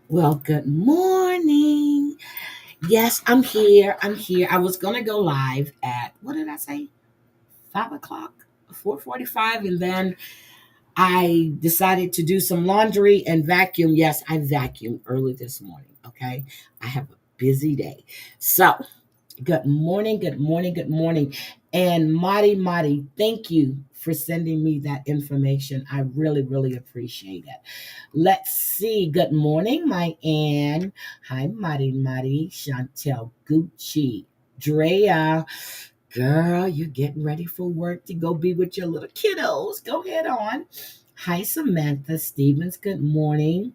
Well, good morning. Yes, I'm here. I'm here. I was gonna go live at what did I say? 5 o'clock, 4:45, and then I decided to do some laundry and vacuum. Yes, I vacuumed early this morning. Okay, I have a busy day, so good morning, good morning, good morning. And Marty, thank you for sending me that information. I really, really appreciate it. Let's see. Good morning, my Ann. Hi, Marty, Chantel, Gucci, Drea. Girl, you're getting ready for work to go be with your little kiddos. Go ahead on. Hi, Samantha Stevens. Good morning.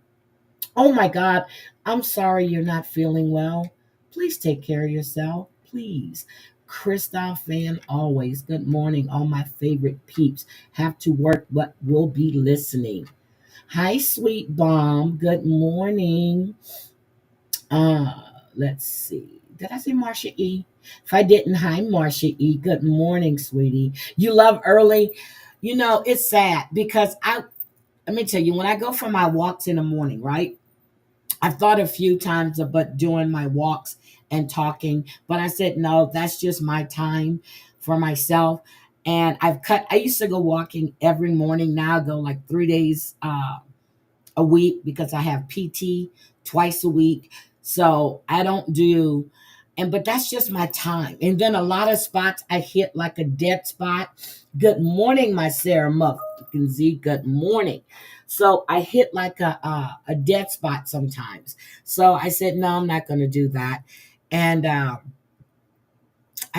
Oh my God, I'm sorry you're not feeling well. Please take care of yourself, please. Christoph Van always. Good morning, all my favorite peeps. Have to work, but will be listening. Hi, sweet bomb. Good morning. Let's see. Did I say Marcia E? If I didn't, hi, Marcia E. Good morning, sweetie. You love early. You know, it's sad because let me tell you, when I go for my walks in the morning, right? I've thought a few times about doing my walks and talking, but I said, no, that's just my time for myself. And I used to go walking every morning. Now I go like 3 days a week because I have PT twice a week. So I don't do, but that's just my time. And then a lot of spots I hit like a dead spot. Good morning, my Sarah Muffin Z. Good morning. So I hit like a dead spot sometimes. So I said, no, I'm not going to do that. And I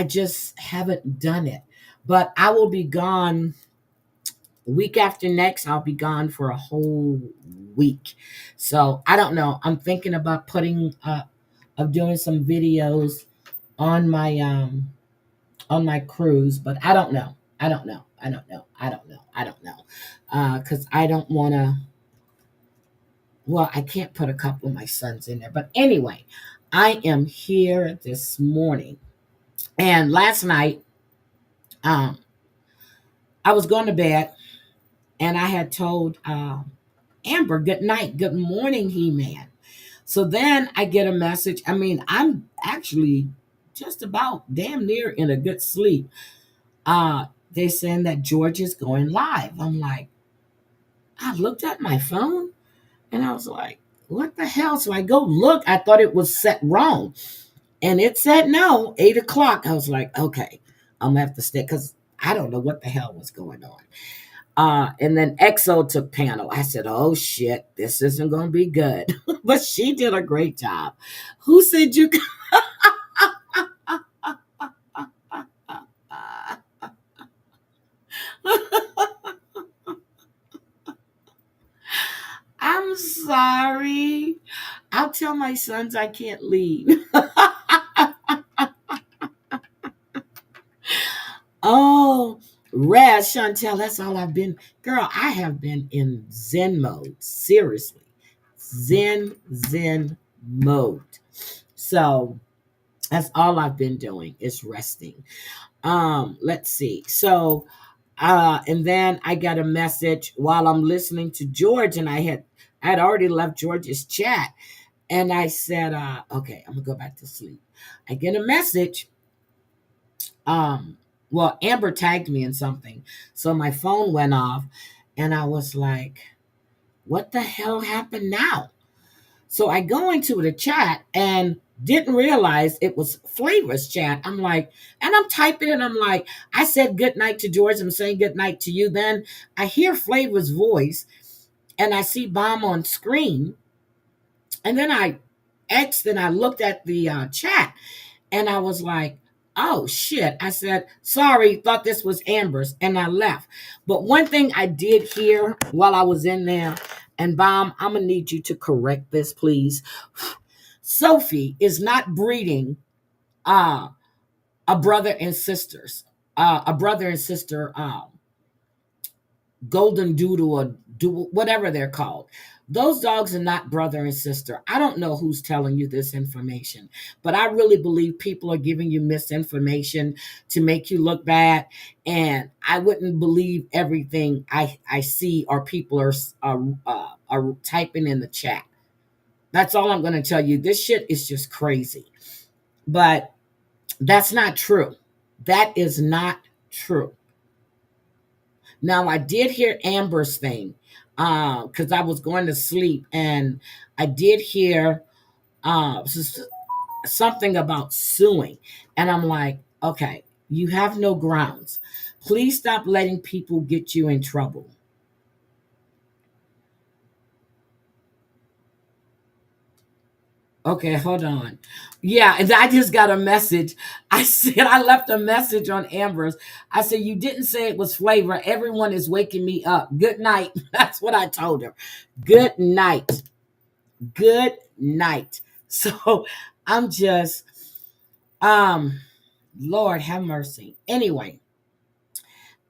just haven't done it. But I will be gone week after next. I'll be gone for a whole week. So I don't know. I'm thinking about putting of doing some videos on my cruise, but I don't know. I don't know. I don't know. I don't know. I don't know. Because I don't want to. Well, I can't put a couple of my sons in there. But anyway, I am here this morning, and last night, um, I was going to bed, and I had told Amber, good night, good morning, He Man. So then I get a message. I mean, I'm actually just about damn near in a good sleep. They're saying that George is going live. I'm like, I looked at my phone and I was like, what the hell? So I go look. I thought it was set wrong. And it said no, 8 o'clock. I was like, okay, I'm gonna have to stay because I don't know what the hell was going on. And then EXO took panel. I said, oh shit, this isn't going to be good. But she did a great job. Who said you could? I'm sorry. I'll tell my sons I can't leave. Oh, Raz, Chantel, that's all I've been. Girl, I have been in Zen mode. Seriously. Zen mode. So that's all I've been doing is resting. Let's see. So and then I got a message while I'm listening to George, and I had already left George's chat, and I said, okay, I'm gonna go back to sleep. I get a message. Um, well, Amber tagged me in something, so my phone went off, and I was like, what the hell happened now? So I go into the chat and didn't realize it was Flavor's chat. I'm like, and I'm typing and I'm like, I said good night to George. I'm saying good night to you. Then I hear Flavor's voice and I see Bomb on screen. And then I X'd and I looked at the chat and I was like, oh shit. I said, sorry, thought this was Amber's. And I left. But one thing I did hear while I was in there, and Bomb, I'm going to need you to correct this, please. Sophie is not breeding uh, a brother and sisters, a brother and sister golden doodle or doodle, whatever they're called. Those dogs are not brother and sister. I don't know who's telling you this information, but I really believe people are giving you misinformation to make you look bad. And I wouldn't believe everything I see or people are typing in the chat. That's all I'm going to tell you. This shit is just crazy. But that's not true. That is not true. Now, I did hear Amber's thing because I was going to sleep, and I did hear something about suing. And I'm like, okay, you have no grounds. Please stop letting people get you in trouble. Okay, hold on. Yeah, and I just got a message. I said I left a message on Amber's. I said, you didn't say it was flavor. Everyone is waking me up. Good night. That's what I told her. Good night. Good night. So I'm just Lord have mercy. Anyway,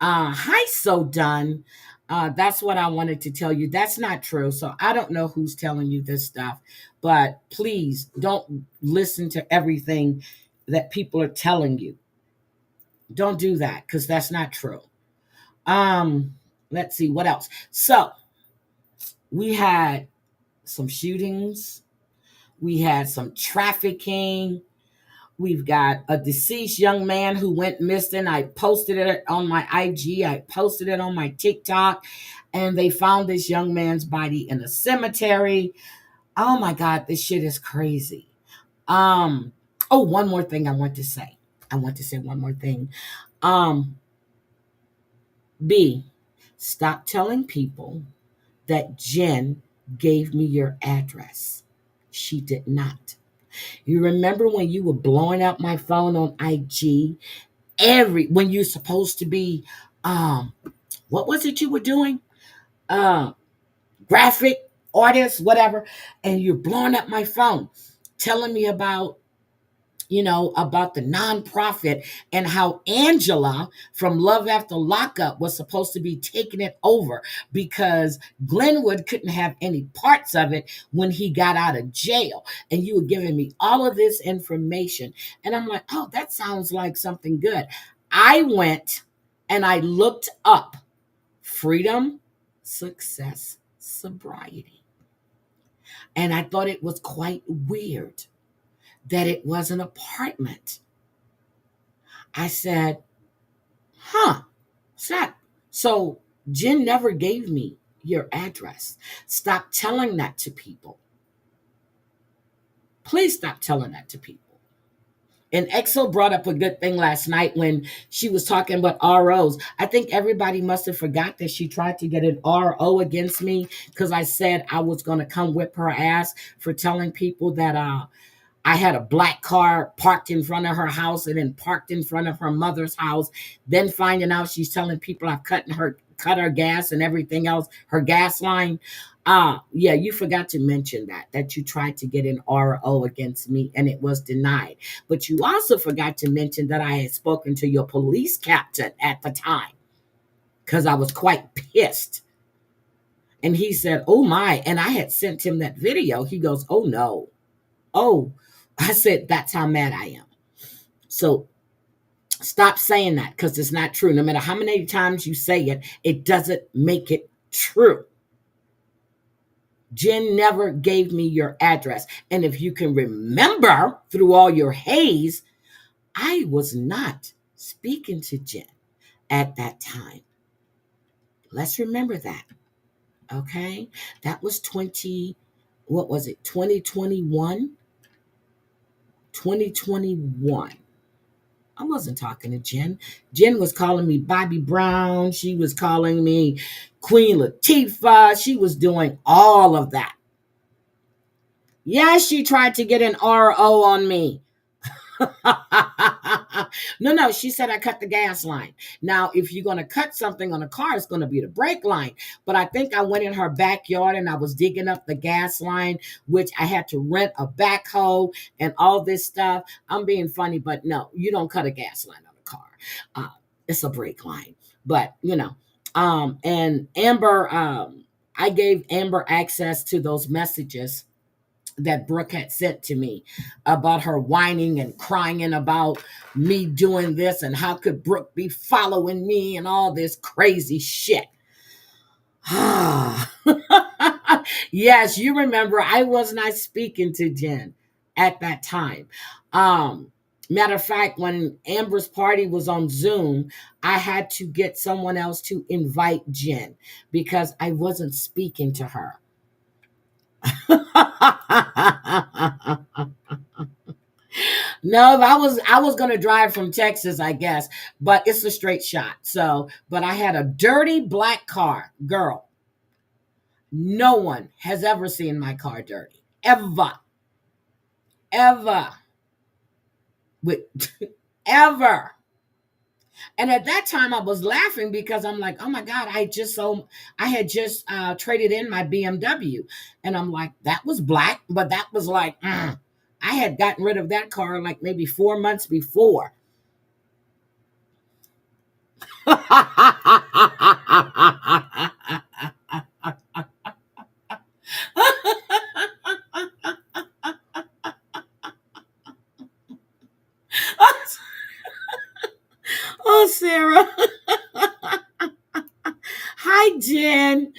hi, so done. That's what I wanted to tell you. That's not true. So I don't know who's telling you this stuff, but please don't listen to everything that people are telling you. Don't do that because that's not true. Um, let's see what else. So we had some shootings, we had some trafficking. We've got a deceased young man who went missing. I posted it on my IG. I posted it on my TikTok. And they found this young man's body in a cemetery. Oh my God, this shit is crazy. Um, oh, one more thing I want to say. I want to say one more thing. Um, B, stop telling people that Jen gave me your address. She did not. You remember when you were blowing up my phone on IG? When you're supposed to be, um, what was it you were doing? Uh, Graphic artist, whatever, and you're blowing up my phone, telling me about about the nonprofit and how Angela from Love After Lockup was supposed to be taking it over because Glenwood couldn't have any parts of it when he got out of jail. And you were giving me all of this information. And I'm like, oh, that sounds like something good. I went and I looked up freedom, success, sobriety. And I thought it was quite weird that it was an apartment. I said, huh, Seth. So Jen never gave me your address. Stop telling that to people. Please stop telling that to people. And Exo brought up a good thing last night when she was talking about ROs. I think everybody must have forgot that she tried to get an RO against me because I said I was going to come whip her ass for telling people that I had a black car parked in front of her house and then parked in front of her mother's house. Then finding out she's telling people I've cut her gas and everything else, her gas line. Yeah, you forgot to mention that you tried to get an RO against me and it was denied. But you also forgot to mention that I had spoken to your police captain at the time because I was quite pissed. And he said, oh my, and I had sent him that video. He goes, oh no. Oh, I said, that's how mad I am. So stop saying that because it's not true. No matter how many times you say it, it doesn't make it true. Jen never gave me your address. And if you can remember through all your haze, I was not speaking to Jen at that time. Let's remember that. Okay? That was 2021? 2021. I wasn't talking to Jen. Jen was calling me Bobby Brown. She was calling me Queen Latifah. She was doing all of that. Yes, she tried to get an RO on me. No, she said I cut the gas line. Now, if you're going to cut something on a car, it's going to be the brake line. But I think I went in her backyard and I was digging up the gas line, which I had to rent a backhoe and all this stuff. I'm being funny, but no, you don't cut a gas line on a car. It's a brake line. But, and Amber, I gave Amber access to those messages that Brooke had sent to me about her whining and crying about me doing this and how could Brooke be following me and all this crazy shit. Yes, you remember I was not speaking to Jen at that time. Um, Matter of fact, when Amber's party was on Zoom, I had to get someone else to invite Jen because I wasn't speaking to her. No, I was gonna drive from Texas, I guess, but it's a straight shot. So, but I had a dirty black car, girl. No one has ever seen my car dirty, ever, ever, with ever. And at that time, I was laughing because I'm like, oh my god, I had just traded in my BMW, and I'm like, that was black, but that was like, I had gotten rid of that car like maybe 4 months before. Oh, Sarah. Hi, Jen.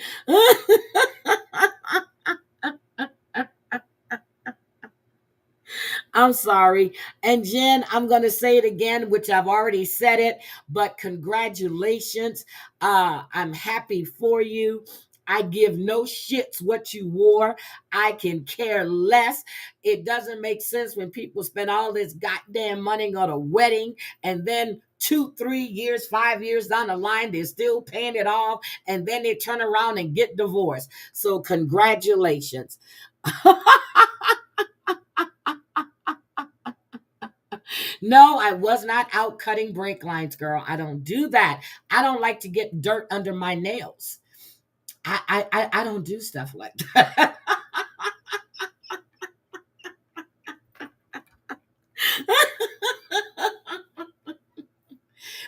I'm sorry. And Jen, I'm going to say it again, which I've already said it, but congratulations. I'm happy for you. I give no shits what you wore. I can care less. It doesn't make sense when people spend all this goddamn money on a wedding and then 2, 3 years, 5 years down the line, they're still paying it off and then they turn around and get divorced. So, congratulations. No, I was not out cutting brake lines, girl. I don't do that. I don't like to get dirt under my nails. I don't do stuff like that.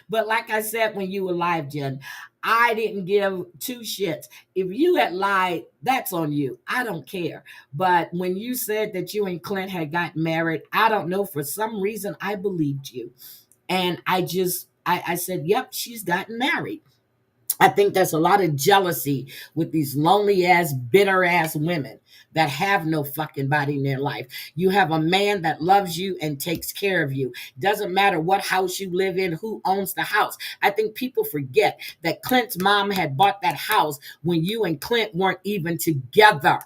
But like I said when you were live, Jen, I didn't give two shits. If you had lied, that's on you. I don't care. But when you said that you and Clint had got married, I don't know. For some reason, I believed you. And I said, yep, she's gotten married. I think there's a lot of jealousy with these lonely ass, bitter ass women that have no fucking body in their life. You have a man that loves you and takes care of you. Doesn't matter what house you live in, who owns the house. I think people forget that Clint's mom had bought that house when you and Clint weren't even together.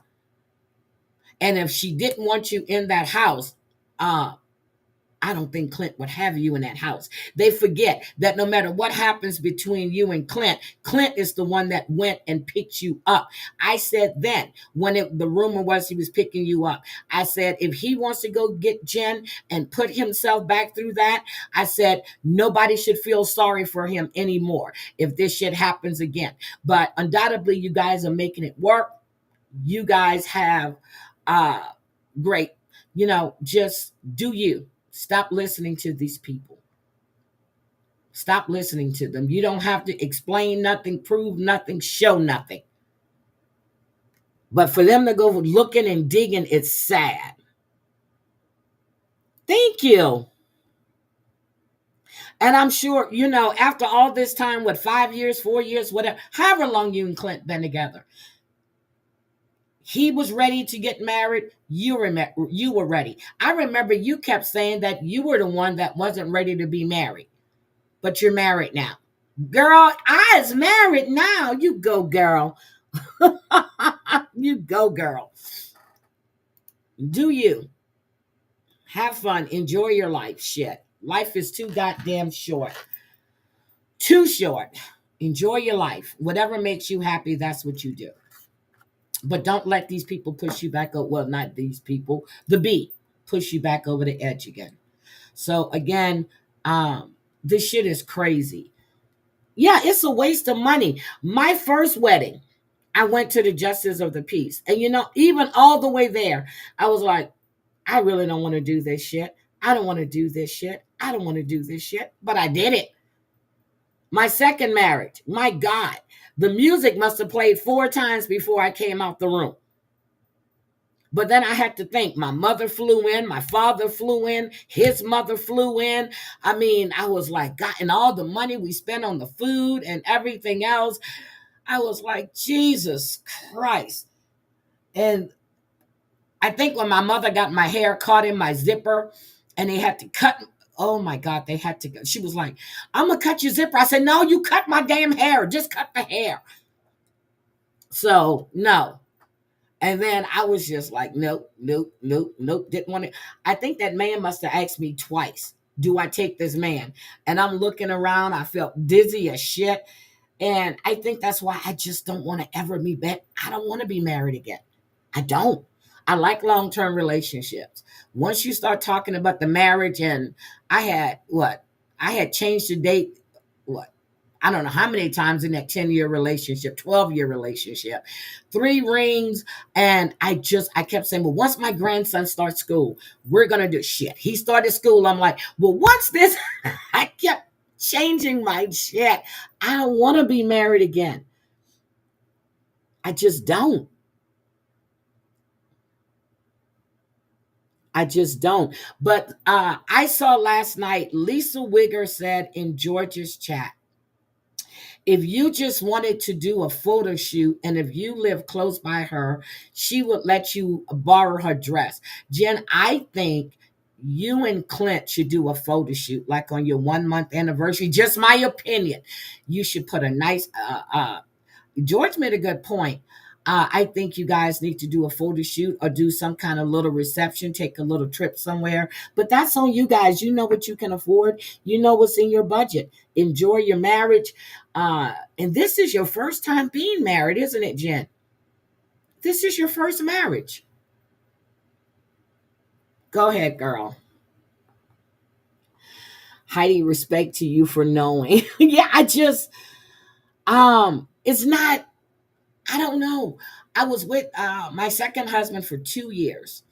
And if she didn't want you in that house, uh, I don't think Clint would have you in that house. They forget that no matter what happens between you and Clint, Clint is the one that went and picked you up. I said then, when the rumor was he was picking you up, I said, if he wants to go get Jen and put himself back through that, I said, nobody should feel sorry for him anymore if this shit happens again. But undoubtedly, you guys are making it work. You guys have uh great, just do you. Stop listening to these people. Stop listening to them. You don't have to explain nothing, prove nothing, show nothing. But for them to go looking and digging, it's sad. Thank you. And I'm sure, after all this time, 5 years, 4 years, whatever, however long you and Clint been together, he was ready to get married. You were ready. I remember you kept saying that you were the one that wasn't ready to be married, but you're married now. Girl, I is married now. You go, girl. You go, girl. Do you. Have fun. Enjoy your life. Shit. Life is too goddamn short. Too short. Enjoy your life. Whatever makes you happy, that's what you do. But don't let these people push you back up. Well, not these people. The B push you back over the edge again. So again, this shit is crazy. Yeah, it's a waste of money. My first wedding, I went to the justice of the peace. And even all the way there, I was like, I really don't want to do this shit. I don't want to do this shit. I don't want to do this shit. But I did it. My second marriage, my God, the music must have played 4 times before I came out the room. But then I had to think, my mother flew in, my father flew in, his mother flew in. I mean, I was like, God, and all the money we spent on the food and everything else. I was like, Jesus Christ. And I think when my mother got my hair caught in my zipper and they had to cut, oh my God, they had to, she was like, I'm going to cut your zipper. I said, no, you cut my damn hair. Just cut the hair. So, no. And then I was just like, nope, nope, nope, nope. Didn't want to. I think that man must have asked me twice, do I take this man? And I'm looking around. I felt dizzy as shit. And I think that's why I just don't want to ever be back. I don't want to be married again. I don't. I like long term relationships. Once you start talking about the marriage, and I had what? I had changed the date, what? I don't know how many times in that 10-year relationship, 12-year relationship, 3 rings. And I kept saying, well, once my grandson starts school, we're going to do shit. He started school. I'm like, well, once this, I kept changing my shit. I don't want to be married again. I just don't. I just don't. But I saw last night, Lisa Wigger said in George's chat, if you just wanted to do a photo shoot and if you live close by her, she would let you borrow her dress. Jen, I think you and Clint should do a photo shoot like on your 1 month anniversary. Just my opinion. You should put a nice George made a good point. I think you guys need to do a photo shoot or do some kind of little reception, take a little trip somewhere. But that's on you guys. You know what you can afford. You know what's in your budget. Enjoy your marriage. And this is your first time being married, isn't it, Jen? This is your first marriage. Go ahead, girl. Heidi, respect to you for knowing. Yeah, it's not, I don't know. I was with my second husband for 2 years,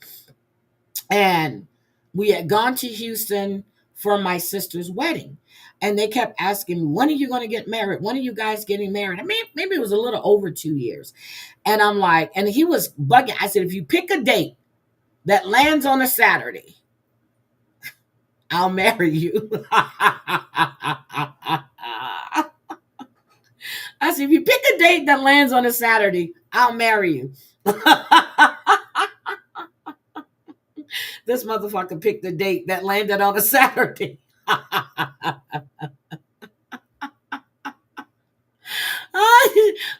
and we had gone to Houston for my sister's wedding. And they kept asking me, when are you going to get married? When are you guys getting married? I mean, maybe it was a little over 2 years. And I'm like, and he was bugging. I said, if you pick a date that lands on a Saturday, I'll marry you. I said, if you pick a date that lands on a Saturday, I'll marry you. This motherfucker picked the date that landed on a Saturday. I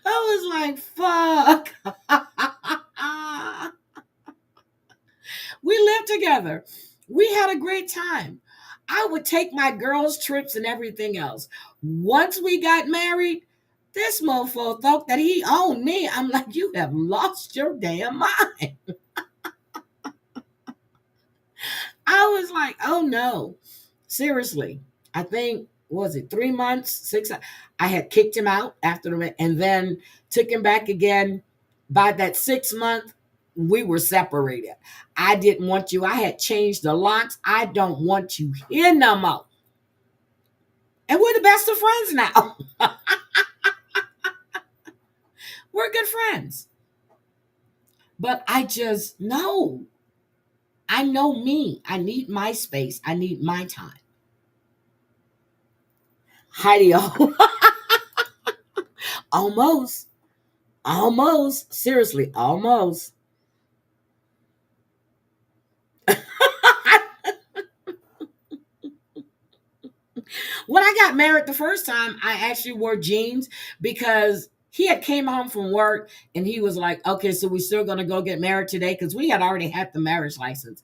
was like, fuck. We lived together. We had a great time. I would take my girls' trips and everything else. Once we got married, this mofo thought that he owned me. I'm like, you have lost your damn mind. I was like, oh no. Seriously. I think, was it 3 months, six? I had kicked him out after the, and then took him back again. By that 6 month, we were separated. I didn't want you. I had changed the locks. I don't want you here no more. And we're the best of friends now. We're good friends. But I just know. I know me. I need my space. I need my time. Heidi, almost. Almost. Seriously, almost. When I got married the first time, I actually wore jeans because he had came home from work and he was like, okay, so we still gonna go get married today? Because we had already had the marriage license.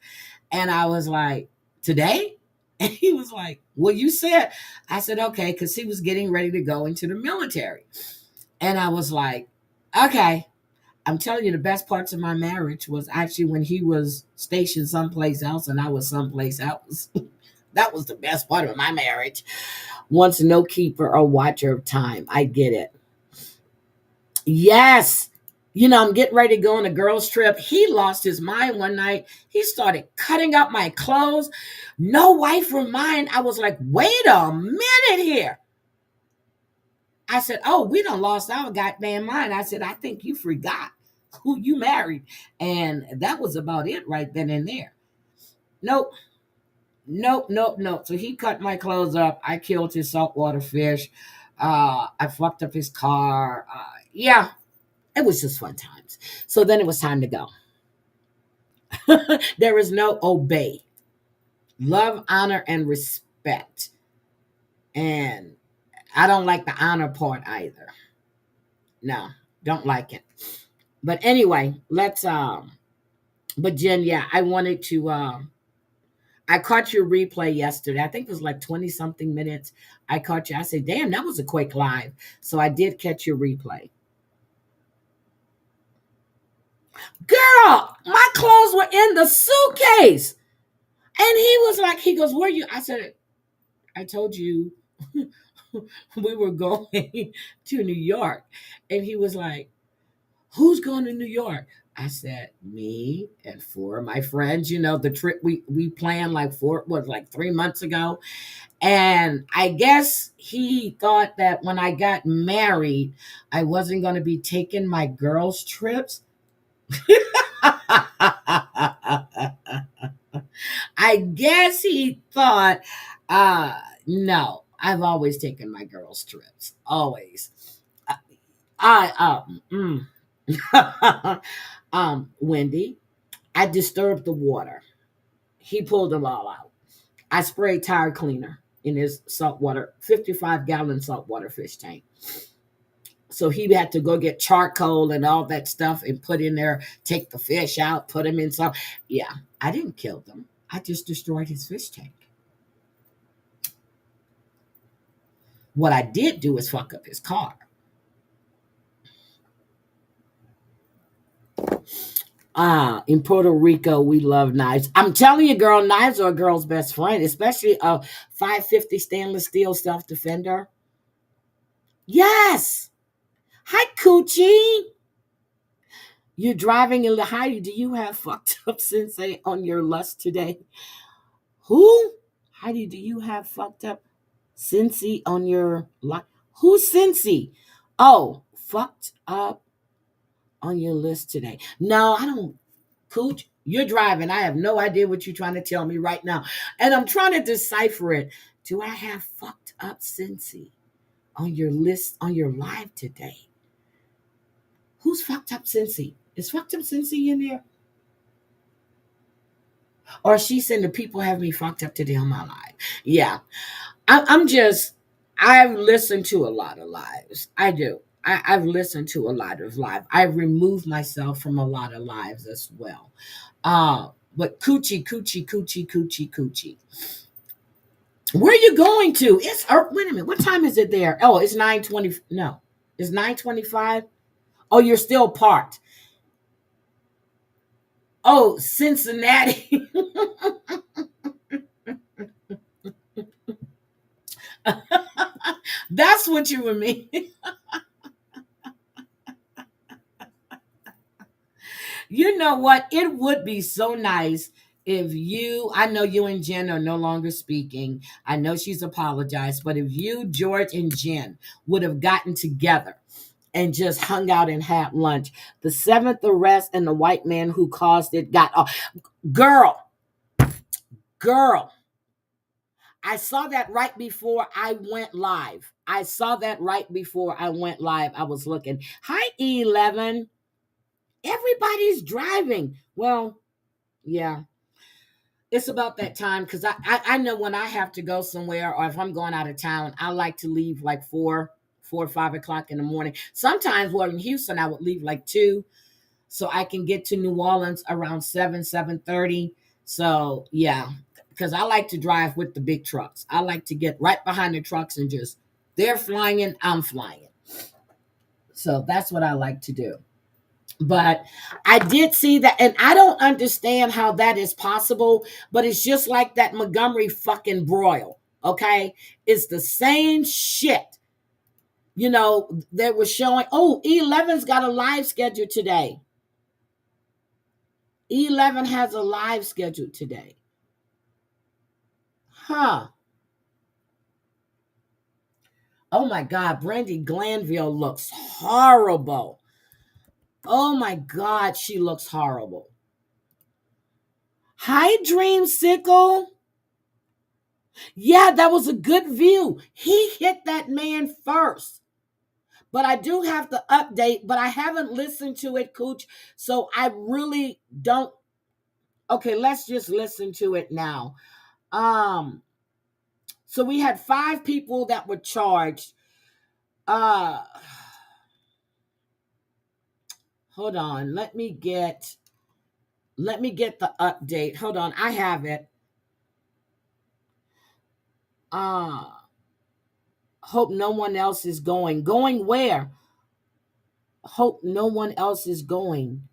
And I was like, today? And he was like, well, you said. I said, okay, because he was getting ready to go into the military. And I was like, okay. I'm telling you, the best parts of my marriage was actually when he was stationed someplace else and I was someplace else. That was the best part of my marriage. Once no keeper or watcher of time. I get it. Yes. You know, I'm getting ready to go on a girls' trip. He lost his mind one night. He started cutting up my clothes. No wife of mine. I was like, wait a minute here. I said, oh, we done lost our goddamn mind. I said, I think you forgot who you married. And that was about it right then and there. Nope. Nope, nope, nope. So he cut my clothes up. I killed his saltwater fish. I fucked up his car. Yeah, it was just fun times. So then it was time to go. There is no obey, love, honor, and respect. And I don't like the honor part either. No, don't like it. But anyway, let's but Jen, yeah, I wanted to I caught your replay yesterday. I think it was like 20 something minutes. I caught you. I said, damn, that was a quick live. So I did catch your replay. Girl, my clothes were in the suitcase. And he was like, he goes, where you? I said, I told you we were going to New York. And he was like, who's going to New York? I said, me and four of my friends, the trip we planned like 3 months ago. And I guess he thought that when I got married, I wasn't going to be taking my girls' trips. I guess he thought, no, I've always taken my girls' trips. Always. I Wendy, I disturbed the water. He pulled them all out. I sprayed tire cleaner in his saltwater, 55-gallon saltwater fish tank. So he had to go get charcoal and all that stuff and put in there, take the fish out, put them in some. Yeah, I didn't kill them. I just destroyed his fish tank. What I did do is fuck up his car. In Puerto Rico, we love knives. I'm telling you, girl, knives are a girl's best friend, especially a 550 stainless steel self defender. Yes. Hi, Coochie. You're driving in the Heidi. Do you have fucked up sensei on your lust today? Who? Heidi, do you have fucked up sensei on your lust? Who's sensei? Oh, fucked up on your list today. No, I don't. Cooch, you're driving. I have no idea what you're trying to tell me right now. And I'm trying to decipher it. Do I have fucked up Cincy on your list, on your live today? Who's fucked up Cincy? Is fucked up Cincy in there? Or she saying the people have me fucked up today on my live? Yeah. I'm just, I've listened to a lot of lives. I do. I've listened to a lot of live. I've removed myself from a lot of lives as well. But coochie, coochie, coochie, coochie, coochie. Where are you going to? It's wait a minute. What time is it there? Oh, it's 9:20. No, it's 9:25. Oh, you're still parked. Oh, Cincinnati. That's what you and me. You know what? It would be so nice if you, I know you and Jen are no longer speaking. I know she's apologized, but if you, George, and Jen would have gotten together and just hung out and had lunch, the seventh arrest and the white man who caused it got off. Girl, girl, I saw that right before I went live. I saw that right before I went live. I was looking. Hi, 11. Everybody's driving. Well, yeah, it's about that time because I know when I have to go somewhere or if I'm going out of town, I like to leave like 4 or 5 o'clock in the morning. Sometimes, well, in Houston, I would leave like 2 so I can get to New Orleans around 7:30. So, yeah, because I like to drive with the big trucks. I like to get right behind the trucks and just, they're flying, I'm flying. So that's what I like to do. But I did see that, and I don't understand how that is possible, but it's just like that Montgomery fucking broil, okay? It's the same shit. They were showing, oh, E11's got a live schedule today. E11 has a live schedule today. Huh. Oh my God, Brandy Glanville looks horrible. Oh my God, she looks horrible. Hi, Dreamsicle. Yeah, that was a good view. He hit that man first. But I do have the update, but I haven't listened to it, Cooch. So I really don't. Okay, let's just listen to it now. So we had 5 people that were charged. Hold on. Let me get the update. Hold on. I have it. Hope no one else is going. Going where? Hope no one else is going.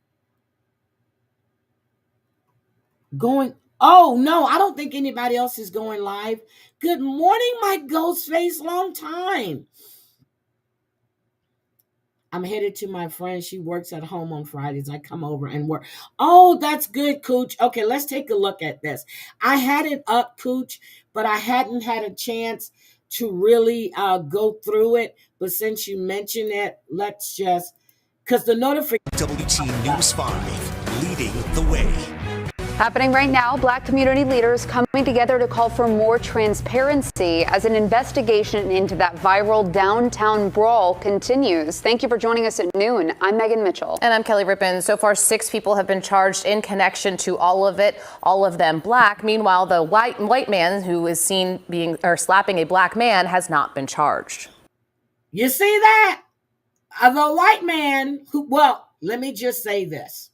Going. Oh, no, I don't think anybody else is going live. Good morning, my ghost face. Long time. I'm headed to my friend. She works at home on Fridays. I come over and work. Oh, that's good, Cooch. Okay, let's take a look at this. I had it up, Cooch, but I hadn't had a chance to really go through it. But since you mentioned it, let's just, because the notification. WT News 5, leading the way. Happening right now, Black community leaders coming together to call for more transparency as an investigation into that viral downtown brawl continues. Thank you for joining us at noon. I'm Megan Mitchell. And I'm Kelly Rippin. So far, 6 people have been charged in connection to all of it, all of them Black. Meanwhile, the white man who is seen slapping a Black man has not been charged. You see that? The white man who, well, let me just say this.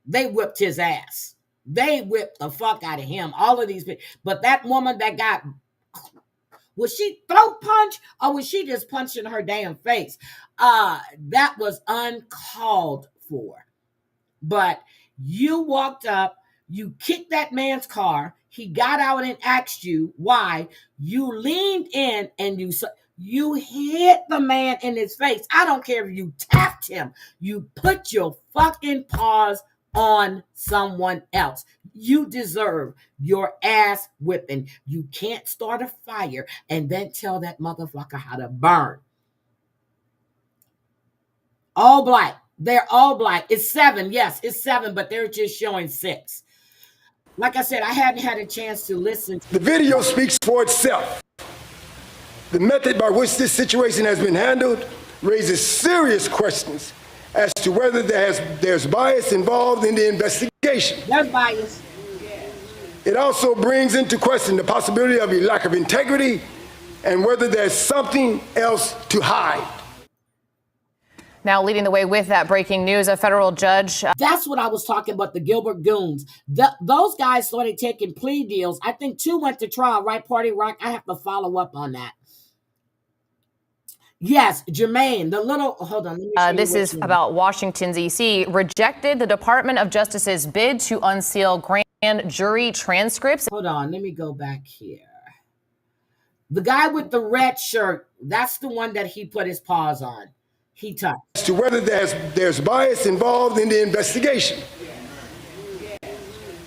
They whipped his ass. They whipped the fuck out of him. All of these people. But that woman that got, was she throat punch or was she just punching her damn face? That was uncalled for. But you walked up, you kicked that man's car. He got out and asked you why. You leaned in and you hit the man in his face. I don't care if you tapped him. You put your fucking paws on someone else. You deserve your ass whipping. You can't start a fire and then tell that motherfucker how to burn. All Black. They're all Black. It's 7. Yes, it's 7, but they're just showing 6. Like I said, I hadn't had a chance to listen. The video speaks for itself. The method by which this situation has been handled raises serious questions as to whether there's bias involved in the investigation. There's bias. It also brings into question the possibility of a lack of integrity and whether there's something else to hide. Now, leading the way with that breaking news, a federal judge. That's what I was talking about, the Gilbert Goons. Those guys started taking plea deals. I think 2 went to trial, right, Party Rock? I have to follow up on that. Yes, Jermaine, the little, hold on. Let me this is about Washington, D.C. rejected the Department of Justice's bid to unseal grand jury transcripts. Hold on, let me go back here. The guy with the red shirt, that's the one that he put his paws on. He touched. As to whether there's bias involved in the investigation.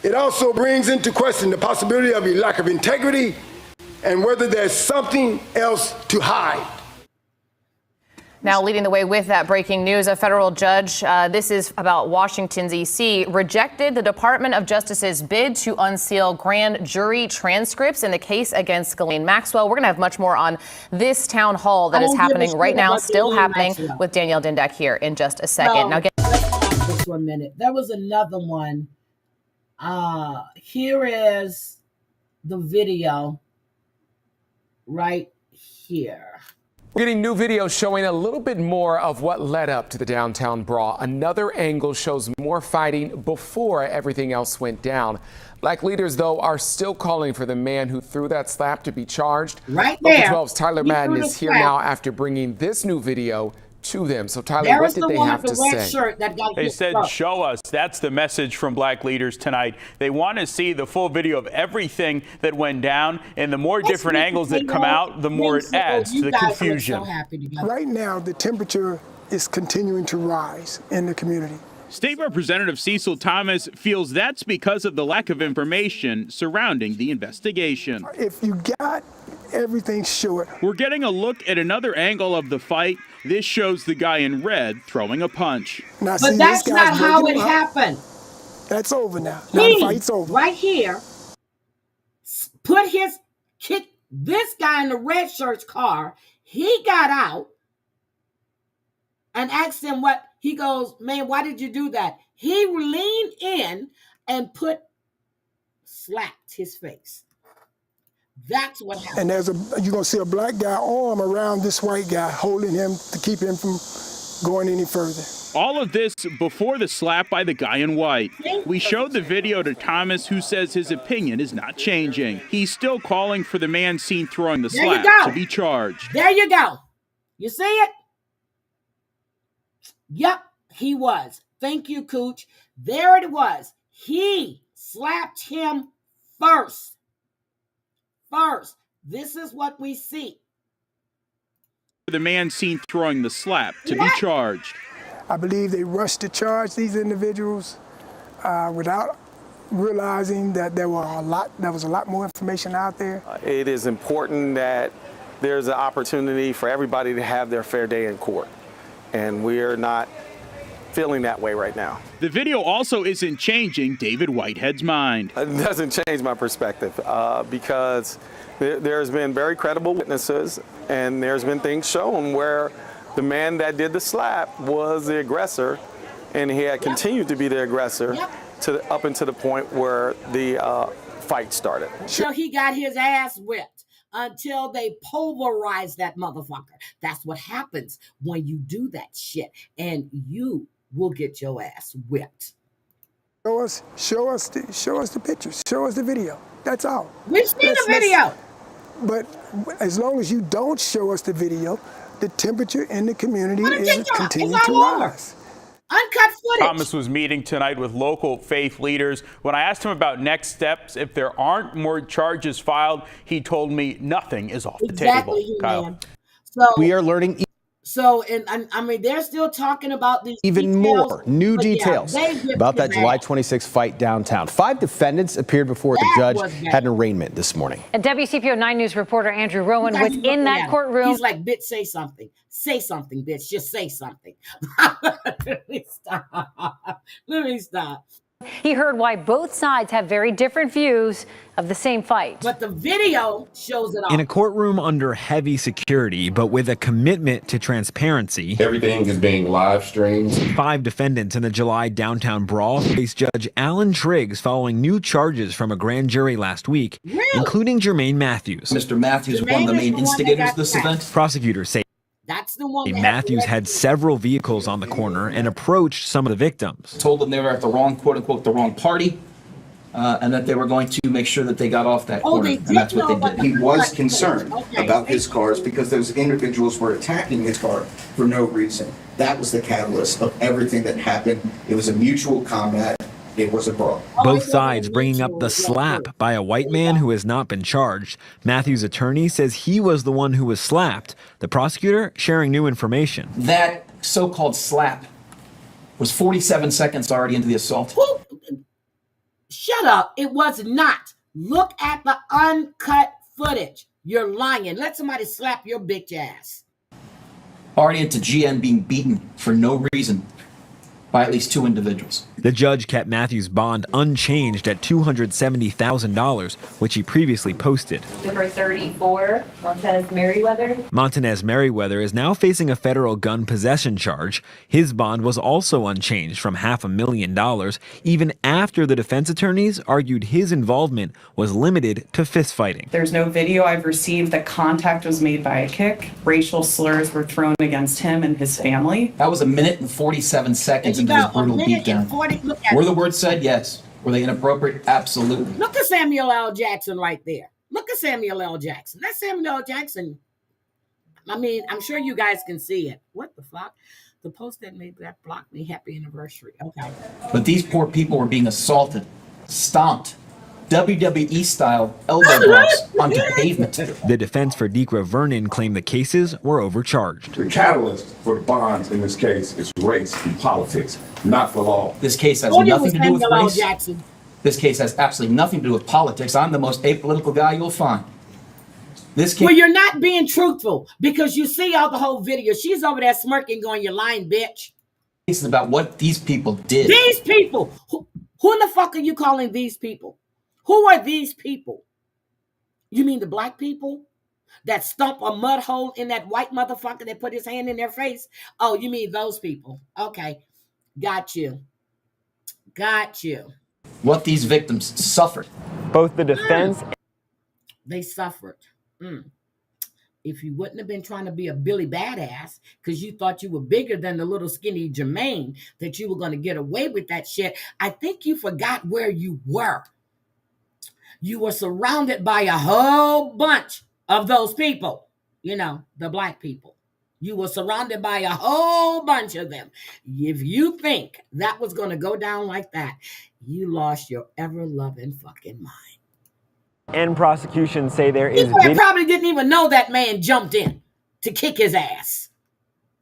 It also brings into question the possibility of a lack of integrity and whether there's something else to hide. Now, leading the way with that breaking news, a federal judge, this is about Washington, D.C., rejected the Department of Justice's bid to unseal grand jury transcripts in the case against Ghislaine Maxwell. We're going to have much more on this town hall that is happening right now, still happening, with Danielle Dindak here in just a second. Now, let's stop this for a minute. There was another one. Here is the video right here. We're getting new videos showing a little bit more of what led up to the downtown brawl. Another angle shows more fighting before everything else went down. Black leaders, though, are still calling for the man who threw that slap to be charged. Right there. Local 12's Tyler Madden is here now after bringing this new video to them. So, Tyler, what did they have to say? They said, show us. That's the message from Black leaders tonight. They want to see the full video of everything that went down, and the more different angles that come out, the more it adds to the confusion. Right now, the temperature is continuing to rise in the community. State Representative Cecil Thomas feels that's because of the lack of information surrounding the investigation. If you got everything short. We're getting a look at another angle of the fight. This shows the guy in red throwing a punch. Now, but that's not how it happened. That's over now. Now the fight's over. Right here, kick this guy in the red shirt's car. He got out. and asked him what, he goes, man, why did you do that? He leaned in and slapped his face. That's what happened. And you're going to see a black guy arm around this white guy, holding him to keep him from going any further. All of this before the slap by the guy in white. We showed the video to Thomas, who says his opinion is not changing. He's still calling for the man seen throwing the slap to be charged. There you go. You see it? Yep, he was. Thank you, Cooch. There it was. He slapped him first. This is what we see. The man seen throwing the slap to be charged. I believe they rushed to charge these individuals without realizing that there was a lot more information out there. It is important that there's an opportunity for everybody to have their fair day in court, and we're not feeling that way right now. The video also isn't changing David Whitehead's mind. It doesn't change my perspective because there's been very credible witnesses, and there's been things shown where the man that did the slap was the aggressor, and he had continued to be the aggressor up until the point where the fight started. So he got his ass whipped until they pulverized that motherfucker. That's what happens when you do that shit, and you will get your ass whipped. Show us the pictures. Show us the video. That's all. We've seen the video. But as long as you don't show us the video, the temperature in the community is continuing to rise. Uncut footage. Thomas was meeting tonight with local faith leaders. When I asked him about next steps, if there aren't more charges filed, he told me nothing is off the table. Kyle. So we are learning. So, and I mean, they're still talking about these even details, more new details about that July 26th fight downtown. 5 defendants appeared before the judge had an arraignment this morning. And WCPO 9 News reporter Andrew Rowan was in that courtroom. He's like, bitch, say something. Say something, bitch. Just say something. Let me stop. He heard why both sides have very different views of the same fight. But the video shows it all. In a courtroom under heavy security, but with a commitment to transparency. Everything is being live streamed. 5 defendants in the July downtown brawl faced Judge Alan Triggs following new charges from a grand jury last week, including Jermaine Matthews. Mr. Matthews was one of the main instigators of this event. Prosecutors say that's the one. Matthews had several vehicles on the corner and approached some of the victims. Told them they were at the wrong, quote unquote, the wrong party, and that they were going to make sure that they got off that corner, and that's what they did. He was concerned about his cars because those individuals were attacking his car for no reason. That was the catalyst of everything that happened. It was a mutual combat. It was a brawl. Both sides bringing up the slap by a white man who has not been charged. Matthews' attorney says he was the one who was slapped. The prosecutor sharing new information. That so-called slap was 47 seconds already into the assault. Shut up. It was not. Look at the uncut footage. You're lying. Let somebody slap your bitch ass. Already into GN being beaten for no reason by at least 2 individuals. The judge kept Matthews' bond unchanged at $270,000, which he previously posted. Number 34, Montanez Merriweather. Montanez Merriweather is now facing a federal gun possession charge. His bond was also unchanged from $500,000, even after the defense attorneys argued his involvement was limited to fistfighting. There's no video I've received that contact was made by a kick. Racial slurs were thrown against him and his family. That was 1 minute and 47 seconds into this brutal beatdown. Were the words said? Yes. Were they inappropriate? Absolutely. Look at Samuel L. Jackson right there. Look at Samuel L. Jackson. That's Samuel L. Jackson. I mean, I'm sure you guys can see it. What the fuck? The post that made that blocked me. Happy anniversary. Okay. But these poor people were being assaulted, stomped, WWE style elbow drops onto pavement. The defense for Deekra Vernon claimed the cases were overcharged. The catalyst for the bonds in this case is race and politics, not the law. This case has nothing to do with race. This case has absolutely nothing to do with politics. I'm the most apolitical guy you'll find. This case. Well, you're not being truthful because you see all the whole video. She's over there smirking, going, "You're lying, bitch." This is about what these people did. These people. Who in the fuck are you calling these people? Who are these people? You mean the black people? that stump a mud hole in that white motherfucker that put his hand in their face? Oh, you mean those people? Okay, got you. Got you. What these victims suffered. Both the defense. They suffered. If you wouldn't have been trying to be a Billy Badass because you thought you were bigger than the little skinny Jermaine, that you were going to get away with that shit, I think you forgot where you were. You were surrounded by a whole bunch of those people, you know, the black people. You were surrounded by a whole bunch of them. If you think that was going to go down like that, you lost your ever-loving fucking mind. And prosecution say there is People that probably didn't even know that man jumped in to kick his ass.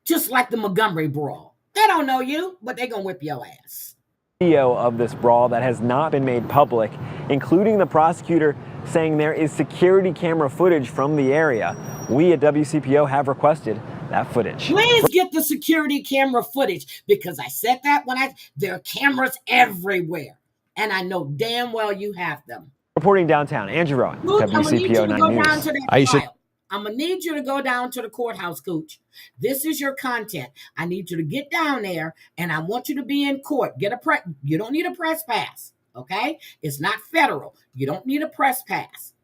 Just like the Montgomery brawl. They don't know you, but they gonna whip your ass. Video of this brawl that has not been made public, including the prosecutor saying there is security camera footage from the area. We at WCPO have requested that footage. Please get the security camera footage, because I said that there are cameras everywhere, and I know damn well you have them. Reporting downtown, Andrew Rowan, WCPO 9 News. I'm going to need you to go down to the courthouse, Cooch. This is your content. I need you to get down there, and I want you to be in court. You don't need a press pass, okay? It's not federal. You don't need a press pass.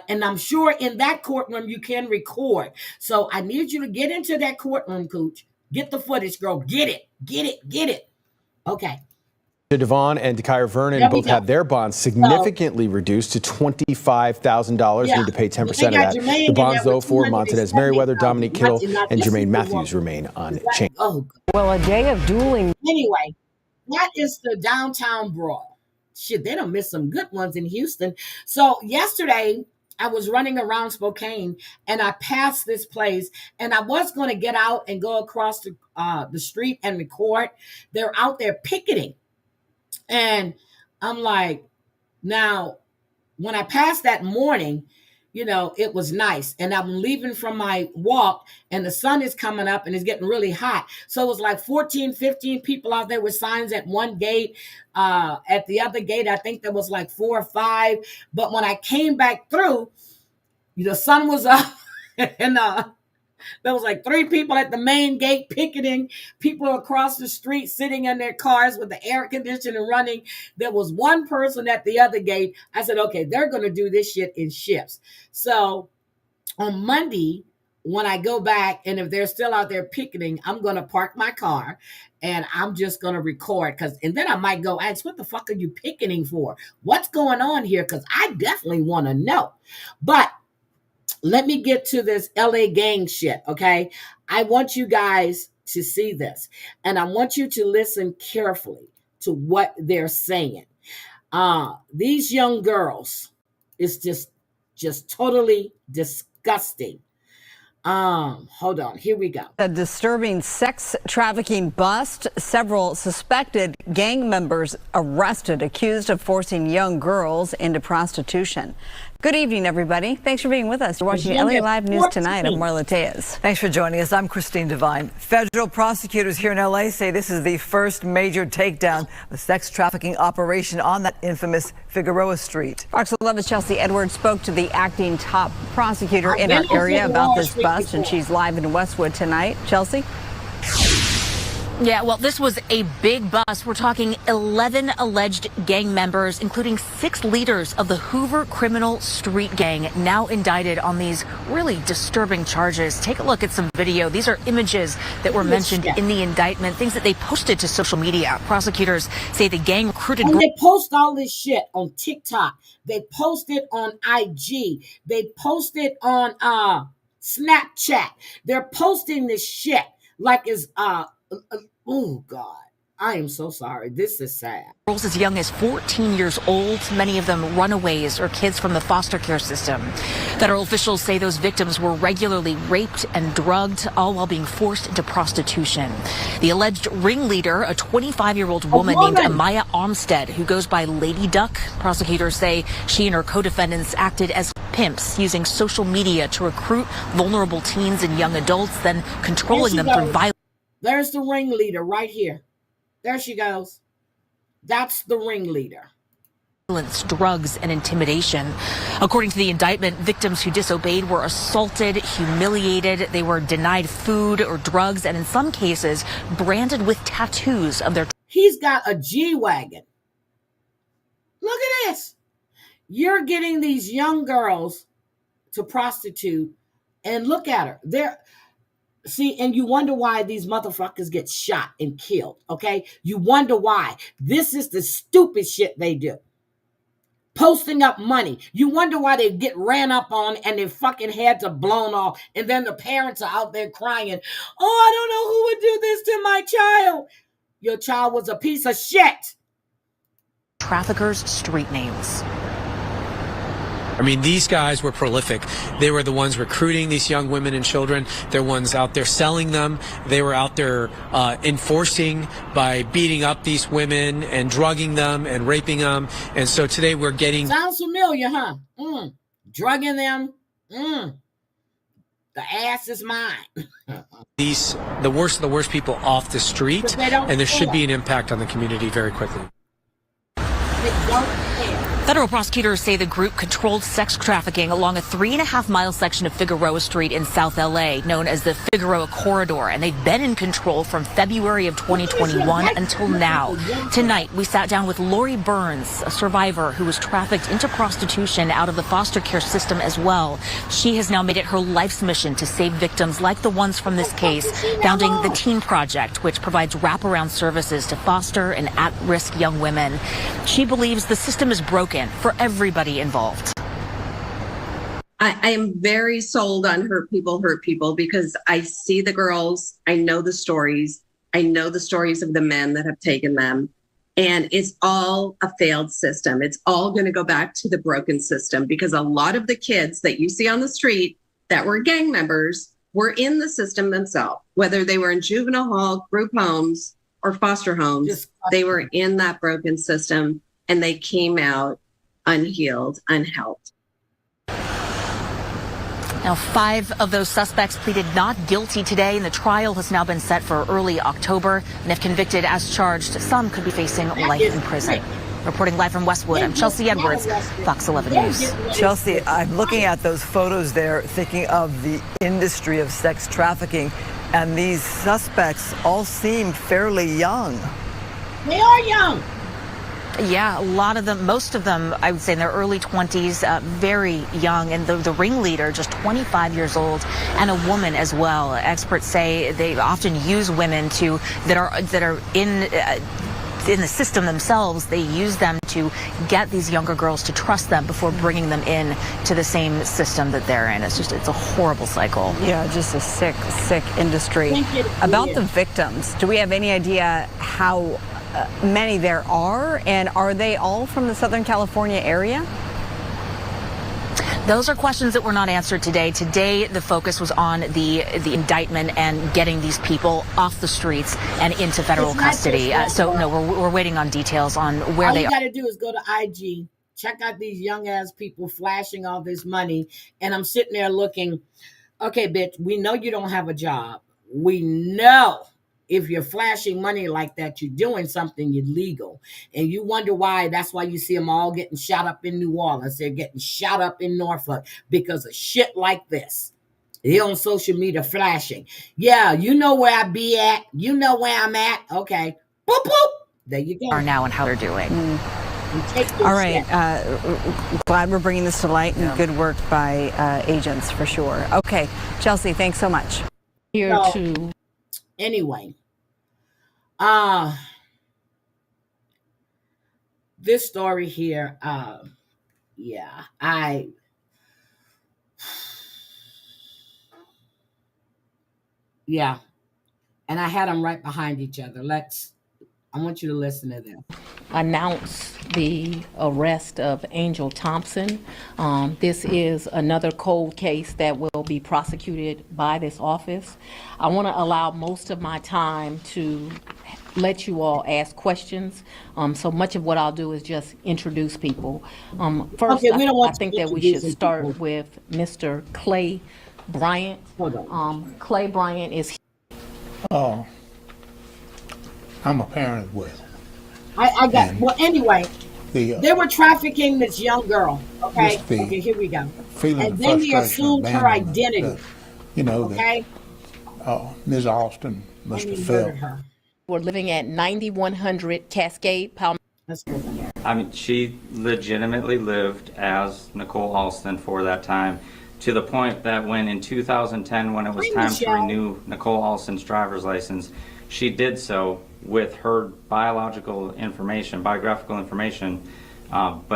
And I'm sure in that courtroom you can record. So I need you to get into that courtroom, Cooch. Get the footage, girl. Get it. Okay. Devon and Dekier Vernon both had their bonds significantly reduced to $25,000. Need to pay 10% of that. The bonds, though, for Montez Merriweather, Dominique Kittle, and Jermaine Matthews remain unchanged. Well, a day of dueling. Anyway, that is the downtown brawl. Shit, they done missed some good ones in Houston. So yesterday, I was running around Spokane, and I passed this place, and I was going to get out and go across the street and record. They're out there picketing. And I'm like, now, when I passed that morning, you know, it was nice. And I'm leaving from my walk, and the sun is coming up, and it's getting really hot. So it was like 14, 15 people out there with signs at one gate. At the other gate, I think there was like 4 or 5. But when I came back through, the sun was up, and there was like 3 people at the main gate picketing, people across the street sitting in their cars with the air conditioning running. There was 1 person at the other gate. I said, okay, they're going to do this shit in shifts. So on Monday, when I go back, and if they're still out there picketing, I'm going to park my car and I'm just going to record. And then I might go ask, what the fuck are you picketing for? What's going on here? Because I definitely want to know. But let me get to this LA gang shit, okay? I want you guys to see this, and I want you to listen carefully to what they're saying. These young girls is just totally disgusting. Hold on, here we go. A disturbing sex trafficking bust. Several suspected gang members arrested, accused of forcing young girls into prostitution. Good evening, everybody. Thanks for being with us. You're watching LA Live News Tonight. I'm Marla Tejas. Thanks for joining us. I'm Christine Devine. Federal prosecutors here in LA say this is the first major takedown of a sex trafficking operation on that infamous Figueroa Street. Fox 11's Chelsea Edwards spoke to the acting top prosecutor in our area about this bust, and she's live in Westwood tonight. Chelsea? Yeah, well, this was a big bust. We're talking 11 alleged gang members, including 6 leaders of the Hoover criminal street gang, now indicted on these really disturbing charges. Take a look at some video. These are images that were mentioned in the indictment, things that they posted to social media. Prosecutors say the gang recruited... And they post all this shit on TikTok. They post it on IG. They post it on Snapchat. They're posting this shit like it's... oh, God. I am so sorry. This is sad. Girls as young as 14 years old, many of them runaways or kids from the foster care system. Federal officials say those victims were regularly raped and drugged, all while being forced into prostitution. The alleged ringleader, a 25-year-old woman named Amaya Armstead, who goes by Lady Duck. Prosecutors say she and her co-defendants acted as pimps, using social media to recruit vulnerable teens and young adults, then controlling them through violence. There's the ringleader right here. There she goes. That's the ringleader. violence, drugs, and intimidation. According to the indictment, victims who disobeyed were assaulted, humiliated, they were denied food or drugs, and in some cases, branded with tattoos of their... He's got a G-Wagon. Look at this. You're getting these young girls to prostitute, and look at her. See, and you wonder why these motherfuckers get shot and killed, okay? You wonder why. This is the stupid shit they do. Posting up money. You wonder why they get ran up on and their fucking heads are blown off, and then the parents are out there crying, oh, I don't know who would do this to my child. Your child was a piece of shit. Traffickers' street names. I mean, these guys were prolific. They were the ones recruiting these young women and children. They're ones out there selling them. They were out there enforcing by beating up these women and drugging them and raping them. And so today we're getting... Sounds familiar, huh? Drugging them. The ass is mine. the worst of the worst people off the street. And there should be an impact on the community very quickly. Federal prosecutors say the group controlled sex trafficking along a 3.5-mile section of Figueroa Street in South LA, known as the Figueroa Corridor, and they've been in control from February of 2021 until now. Tonight, we sat down with Lori Burns, a survivor who was trafficked into prostitution out of the foster care system as well. She has now made it her life's mission to save victims like the ones from this case, founding the Teen Project, which provides wraparound services to foster and at-risk young women. She believes the system is broken for everybody involved. I am very sold on hurt people, because I see the girls, I know the stories of the men that have taken them, and it's all a failed system. It's all going to go back to the broken system, because a lot of the kids that you see on the street that were gang members were in the system themselves, whether they were in juvenile hall, group homes, or foster homes. They were in that broken system, and they came out unhealed, unhelped. Now, 5 of those suspects pleaded not guilty today, and the trial has now been set for early October. And if convicted as charged, some could be facing life in prison. Reporting live from Westwood, I'm Chelsea Edwards, Fox 11 News. Chelsea, I'm looking at those photos there, thinking of the industry of sex trafficking, and these suspects all seem fairly young. They are young. Yeah, a lot of them, most of them, I would say in their early 20s, very young. And the ringleader, just 25 years old, and a woman as well. Experts say they often use women that are in the system themselves. They use them to get these younger girls to trust them before bringing them in to the same system that they're in. It's a horrible cycle. Yeah, just a sick industry. About the victims, do we have any idea how many there are, and are they all from the Southern California area? Those are questions that were not answered today. Today, the focus was on the indictment and getting these people off the streets and into federal custody. So, no, we're waiting on details on where they are. All you got to do is go to IG, check out these young-ass people flashing all this money, and I'm sitting there looking, okay, bitch, we know you don't have a job. We know if you're flashing money like that, you're doing something illegal. And you wonder why. That's why you see them all getting shot up in New Orleans. They're getting shot up in Norfolk because of shit like this. They're on social media flashing. Yeah, you know where I be at. You know where I'm at. Okay. Boop, boop. There you go. Are now and how they're doing. All right. Glad we're bringing this to light, and good work by agents for sure. Okay. Chelsea, thanks so much. Here too. Anyway. This story here, and I had them right behind each other. I want you to listen to them. Announce the arrest of Angel Thompson. This is another cold case that will be prosecuted by this office. I want to allow most of my time to let you all ask questions. So much of what I'll do is just introduce people. First, I think that we should start with Mr. Clay Bryant. Clay Bryant is Oh, I'm a parent with. Well, anyway, They were trafficking this young girl. Okay. Just the Okay. Here we go. feeling And of then they frustration, assumed her abandonment, identity. that Okay. Ms. Austin must And have he felt. murdered her. We're living at 9100 Cascade Palmetto. Let's go. I mean, she legitimately lived as Nicole Alston for that time, to the point that when in 2010, when it was time to renew Nicole Alston's driver's license, she did so with her biographical information, but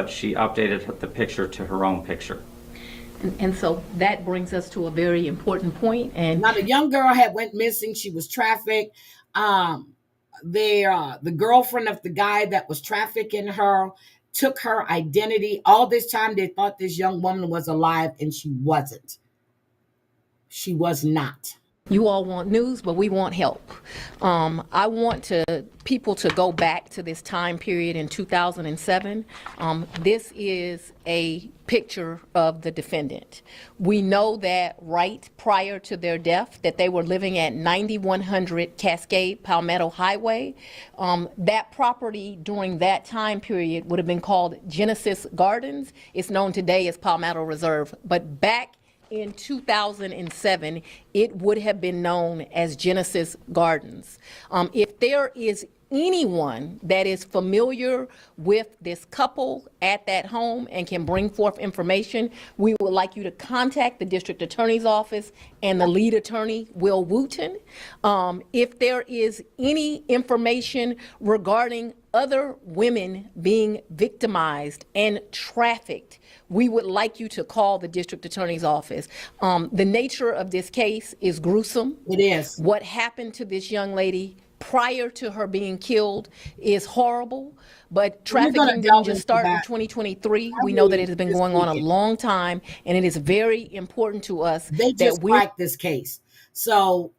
she updated the picture to her own picture. And so that brings us to a very important point. And now the young girl had went missing. She was trafficked. The girlfriend of the guy that was trafficking her took her identity. All this time they thought this young woman was alive, and she wasn't. She was not. You all want news, but we want help. I want people to go back to this time period in 2007. This is a picture of the defendant. We know that right prior to their death, that they were living at 9100 Cascade Palmetto Highway. That property during that time period would have been called Genesis Gardens. It's known today as Palmetto Reserve, but back in 2007, it would have been known as Genesis Gardens. If there is anyone that is familiar with this couple at that home and can bring forth information, we would like you to contact the district attorney's office and the lead attorney, Will Wooten. If there is any information regarding other women being victimized and trafficked, we would like you to call the district attorney's office. The nature of this case is gruesome. It is. What happened to this young lady prior to her being killed is horrible, but trafficking didn't just start in 2023. We know that it has been going on a long time, and it is very important to us They just cracked this case. So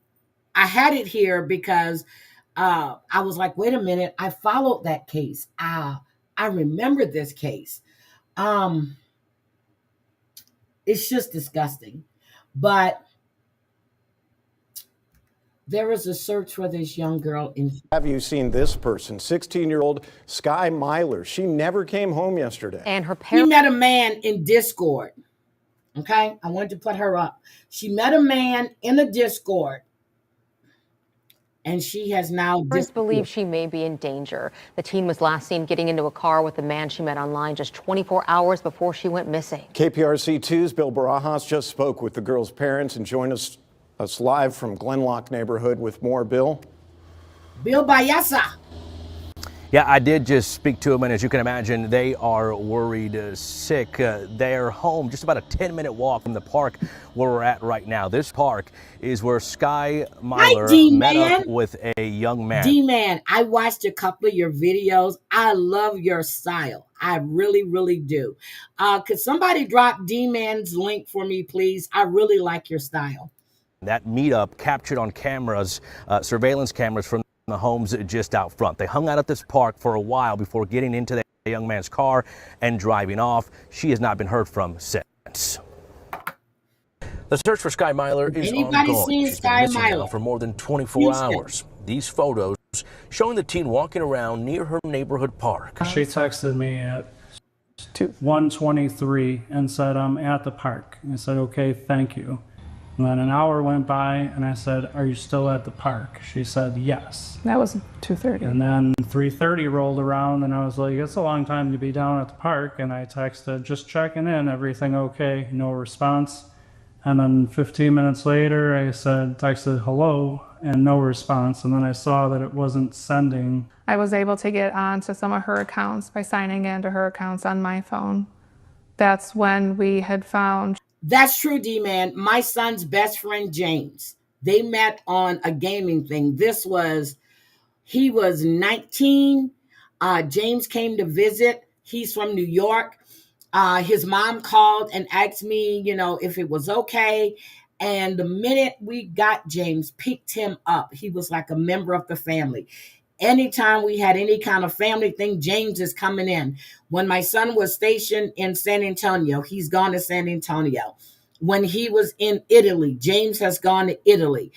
I had it here because I was like, wait a minute, I followed that case. I remember this case. It's just disgusting. But there was a search for this young girl. Have you seen this person? 16-year-old Sky Myler. She never came home yesterday. And her parents. She met a man in Discord. Okay, I wanted to put her up. She met a man in a Discord, and she has now. Parents believe she may be in danger. The teen was last seen getting into a car with a man she met online just 24 hours before she went missing. KPRC2's Bill Barajas just spoke with the girl's parents and joined us live from Glenlock neighborhood with more. Bill Bayasa. Yeah, I did just speak to them, and as you can imagine, they are worried sick. They're home, just about a 10-minute walk from the park where we're at right now. This park is where Sky Myler met up with a young man. D-Man, I watched a couple of your videos. I love your style. I really, really do. Could somebody drop D-Man's link for me, please? I really like your style. That meetup captured on cameras, surveillance cameras from the homes just out front. They hung out at this park for a while before getting into the young man's car and driving off. She has not been heard from since. The search for Sky Myler is ongoing. She's been missing now for more than 24 hours. These photos showing the teen walking around near her neighborhood park. She texted me at 1:23 and said, I'm at the park. I said, okay, thank you. And then an hour went by, and I said, are you still at the park? She said, yes. That was 2:30. And then 3:30 rolled around, and I was like, it's a long time to be down at the park. And I texted, just checking in, everything okay? No response. And then 15 minutes later, I texted hello, and no response. And then I saw that it wasn't sending. I was able to get onto some of her accounts by signing into her accounts on my phone. That's when we had found. That's true, D-Man. My son's best friend, James, they met on a gaming thing. He was 19. James came to visit. He's from New York. His mom called and asked me, if it was okay. And the minute we got James, picked him up, he was like a member of the family. Anytime we had any kind of family thing, James is coming in. When my son was stationed in San Antonio, he's gone to San Antonio. When he was in Italy, James has gone to Italy.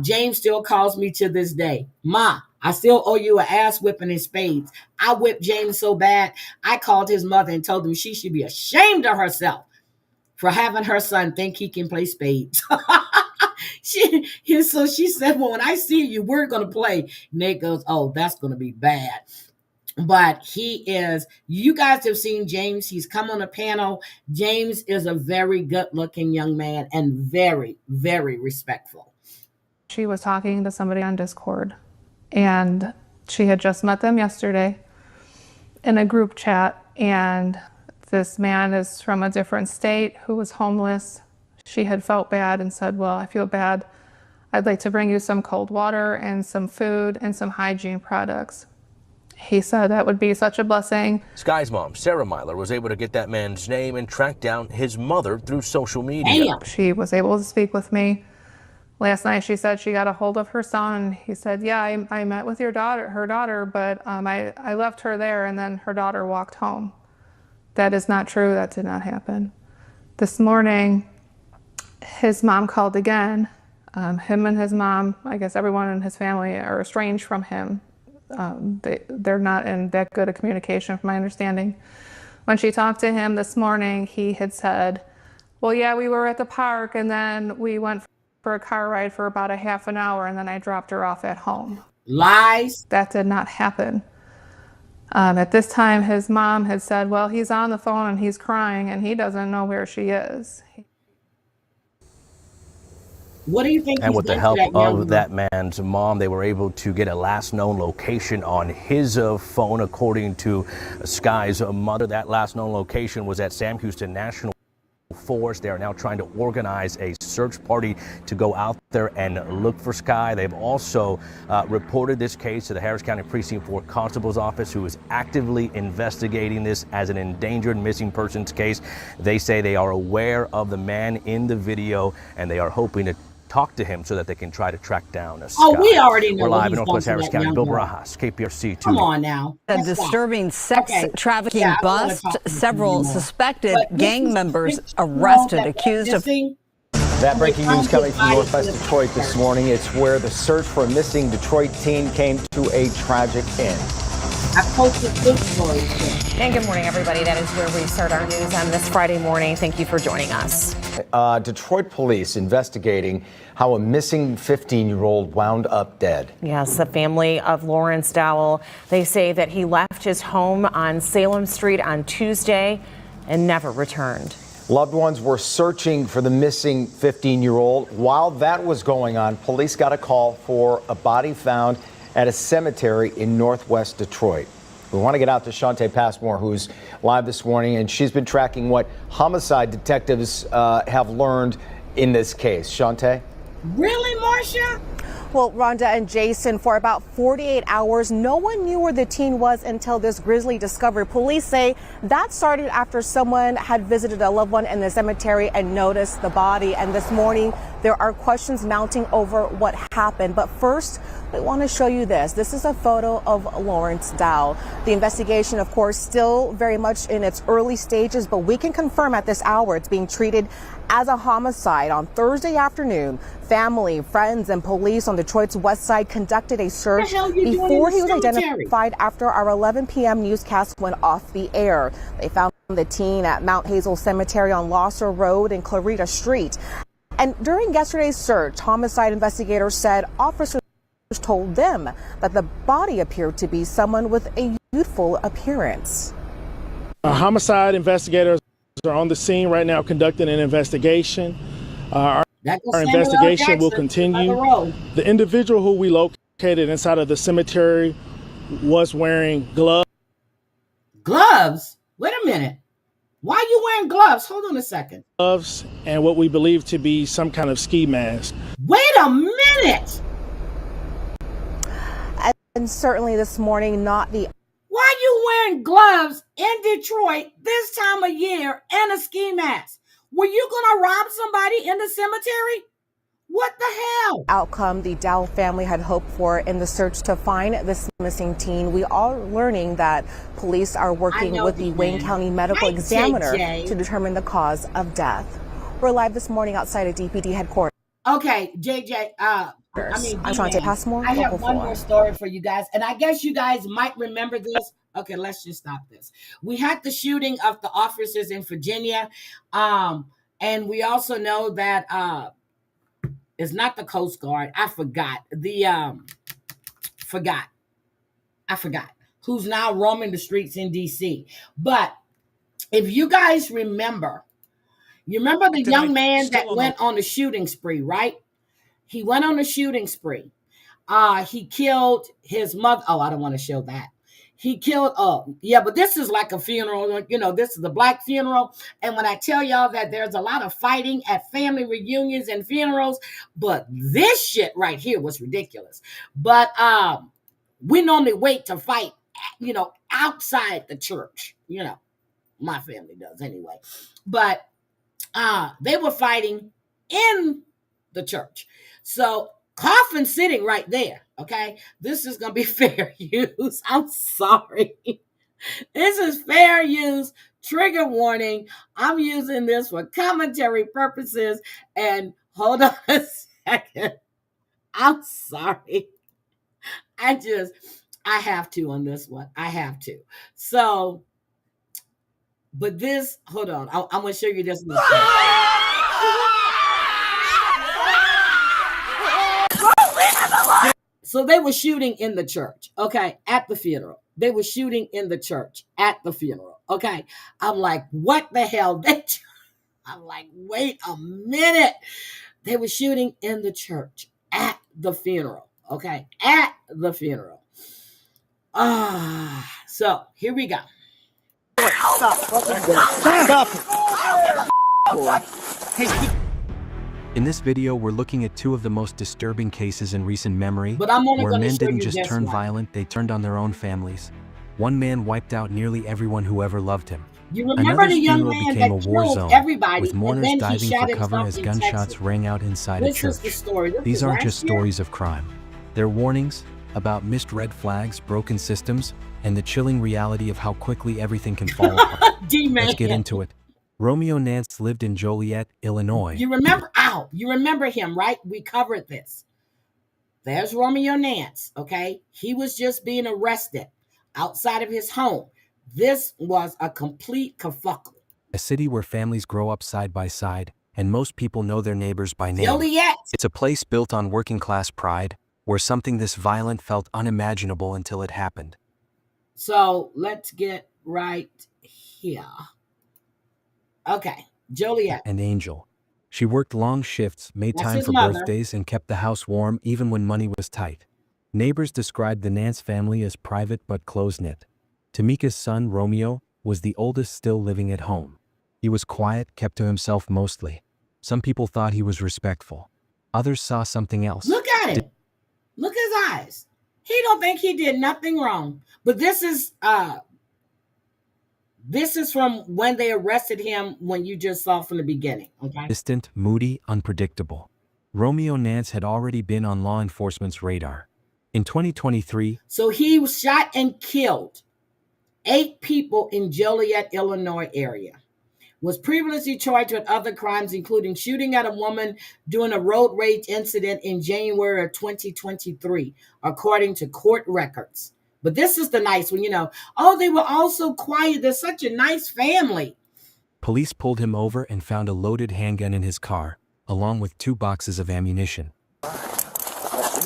James still calls me to this day. Ma, I still owe you an ass whipping in spades. I whipped James so bad, I called his mother and told him she should be ashamed of herself for having her son think he can play spades. So she said, well, when I see you, we're going to play. Nate goes, oh, that's going to be bad. But you guys have seen James. He's come on a panel. James is a very good looking young man and very, very respectful. She was talking to somebody on Discord, and she had just met them yesterday in a group chat, and this man is from a different state who was homeless. She had felt bad and said, well, I feel bad. I'd like to bring you some cold water and some food and some hygiene products. He said that would be such a blessing. Sky's mom, Sarah Myler, was able to get that man's name and track down his mother through social media. Damn. She was able to speak with me. Last night she said she got a hold of her son. He said, yeah, I met with her daughter, but I left her there and then her daughter walked home. That is not true. That did not happen. This morning, his mom called again. Him and his mom, I guess everyone in his family are estranged from him. They're not in that good a communication from my understanding. When she talked to him this morning, he had said, well, yeah, we were at the park and then we went for a car ride for about a half an hour and then I dropped her off at home. Lies. That did not happen. At this time, his mom had said, well, he's on the phone and he's crying and he doesn't know where she is. What do you think? And with the help of that man's mom, they were able to get a last known location on his phone. According to Sky's mother, that last known location was at Sam Houston National Forest. They are now trying to organize a search party to go out there and look for Sky. They've also reported this case to the Harris County Precinct 4 Constable's Office, who is actively investigating this as an endangered missing persons case. They say they are aware of the man in the video and they are hoping to talk to him so that they can try to track down Sky. Oh, we already know. We're live in Northwest Harris County. Bill Barajas, KPRC 2. Come on now. A disturbing sex trafficking bust. Several suspected gang members arrested, accused of. That breaking news coming from Northwest Detroit this morning. It's where the search for a missing Detroit teen came to a tragic end. I posted this story. And good morning, everybody. That is where we start our news on this Friday morning. Thank you for joining us. Detroit police investigating how a missing 15-year-old wound up dead. Yes, the family of Lawrence Dowell, they say that he left his home on Salem Street on Tuesday and never returned. Loved ones were searching for the missing 15-year-old. While that was going on, police got a call for a body found at a cemetery in Northwest Detroit. We want to get out to Shante Passmore, who's live this morning, and she's been tracking what homicide detectives have learned in this case. Shante? Really, Marcia? Well, Rhonda and Jason, for about 48 hours, no one knew where the teen was until this grisly discovery. Police say that started after someone had visited a loved one in the cemetery and noticed the body. And this morning, there are questions mounting over what happened. But first, we want to show you this. This is a photo of Lawrence Dowell. The investigation, of course, still very much in its early stages, but we can confirm at this hour it's being treated as a homicide. On Thursday afternoon, family, friends, and police on Detroit's west side conducted a search before he was identified after our 11 p.m. newscast went off the air. They found the teen at Mount Hazel Cemetery on Losser Road and Clarita Street. And during yesterday's search, homicide investigators said officers told them that the body appeared to be someone with a youthful appearance. Homicide investigators are on the scene right now conducting an investigation. Our investigation will continue. The individual who we located inside of the cemetery was wearing gloves. Gloves? Wait a minute. Why are you wearing gloves? Hold on a second. Gloves and what we believe to be some kind of ski mask. Wait a minute. And certainly this morning, not the... Why are you wearing gloves in Detroit this time of year and a ski mask? Were you going to rob somebody in the cemetery? What the hell? Outcome the Dowell family had hoped for in the search to find this missing teen. We are learning that police are working with the Wayne County Medical Examiner to determine the cause of death. We're live this morning outside of DPD headquarters. Okay, JJ, I'm Shante Passmore. I have one more story for you guys, and I guess you guys might remember this. Okay, let's just stop this. We had the shooting of the officers in Virginia, and we also know that it's not the Coast Guard. I forgot who's now roaming the streets in DC. But if you guys remember, the young man that went on a shooting spree, right? He went on a shooting spree. He killed his mother. Oh, I don't want to show that. He killed, but this is like a funeral. This is the black funeral. And when I tell y'all that there's a lot of fighting at family reunions and funerals, but this shit right here was ridiculous. But we normally wait to fight, outside the church. My family does anyway. But they were fighting in the church. So Coffin sitting right there. Okay, this is gonna be fair use. I'm sorry. This is fair use. Trigger warning. I'm using this for commentary purposes. And hold on a second. I'm sorry. I have to on this one. I have to. So, but this, hold on. I'm gonna show you this. So they were shooting in the church, okay, at the funeral. They were shooting in the church at the funeral, okay. I'm like, what the hell? I'm like, wait a minute. They were shooting in the church at the funeral, okay, at the funeral. So here we go. Stop. In this video, we're looking at two of the most disturbing cases in recent memory, where men didn't just turn violent, they turned on their own families. One man wiped out nearly everyone who ever loved him. You remember the young man became that a war killed zone, everybody, with mourners and then he diving shot for cover himself as in gunshots Texas. rang out inside This a church. is the story. These aren't just last year. stories of crime. They're warnings about missed red flags, broken systems, and the chilling reality of how quickly everything can fall apart. Let's get into it. Romeo Nance lived in Joliet, Illinois. You remember him, right? We covered this. There's Romeo Nance, okay? He was just being arrested outside of his home. This was a complete kerfuffle. A city where families grow up side by side, and most people know their neighbors by name. Joliet! It's a place built on working class pride, where something this violent felt unimaginable until it happened. So let's get right here. Okay, Joliet. An angel. She worked long shifts, made That's time his for mother. birthdays, and kept the house warm even when money was tight. Neighbors described the Nance family as private but close-knit. Tamika's son, Romeo, was the oldest still living at home. He was quiet, kept to himself mostly. Some people thought he was respectful. Others saw something else. Look at him. Look at his eyes. He don't think he did nothing wrong. But this is from when they arrested him, when you just saw from the beginning, okay? Distant, moody, unpredictable. Romeo Nance had already been on law enforcement's radar. In 2023, so he was shot and killed 8 people in Joliet, Illinois area. Was previously charged with other crimes, including shooting at a woman during a road rage incident in January of 2023, according to court records. But this is the nice one, they were all so quiet. They're such a nice family. police pulled him over and found a loaded handgun in his car, along with 2 boxes of ammunition. You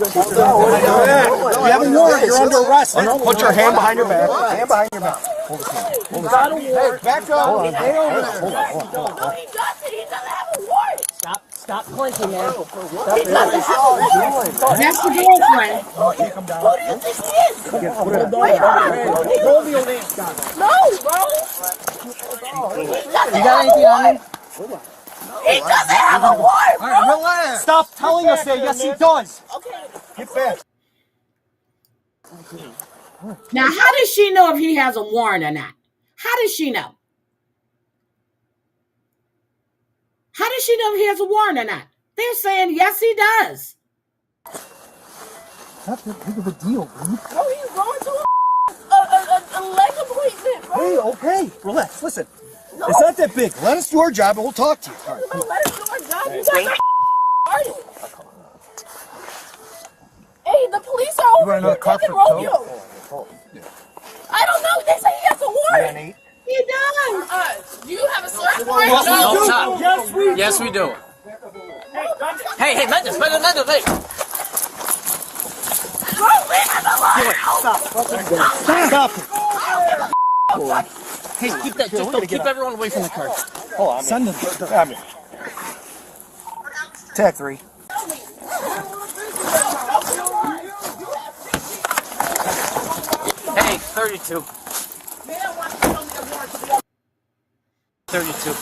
have a warrant. You're under arrest. Put your hand behind your back. Hand behind your back. Hold his hand. Hold his hand. Hey, back up. Hold on. Hey, hold on. No, he doesn't. He doesn't have a warrant. Stop clinking, man. He doesn't have a warrant. That's the girlfriend. Who do you think he is? Romeo Nance got it. No, bro. You got anything on him? He doesn't have a warrant, bro. All right, relax. Stop telling us that. Yes, he does. Okay. Get back. Now, how does she know if he has a warrant or not? How does she know? How does she know if he has a warrant or not? They're saying, yes, he does. Not that big of a deal, bro. Bro, he's going to a leg appointment, bro. Hey, okay. Relax. Listen. No. It's not that big. Let us do our job and we'll talk to you. All right, Let us do our job. You guys are The police are over here taking Romeo. I don't know. They say he has a warrant. He does. Do you have a search warrant? No, stop. Yes, we do. Hey, Mendes, hey. Bro, leave him alone. Stop. Hey, keep that. Just don't keep everyone away from the car. Hold on. Send them. Tag 3. Hey, 32. 32.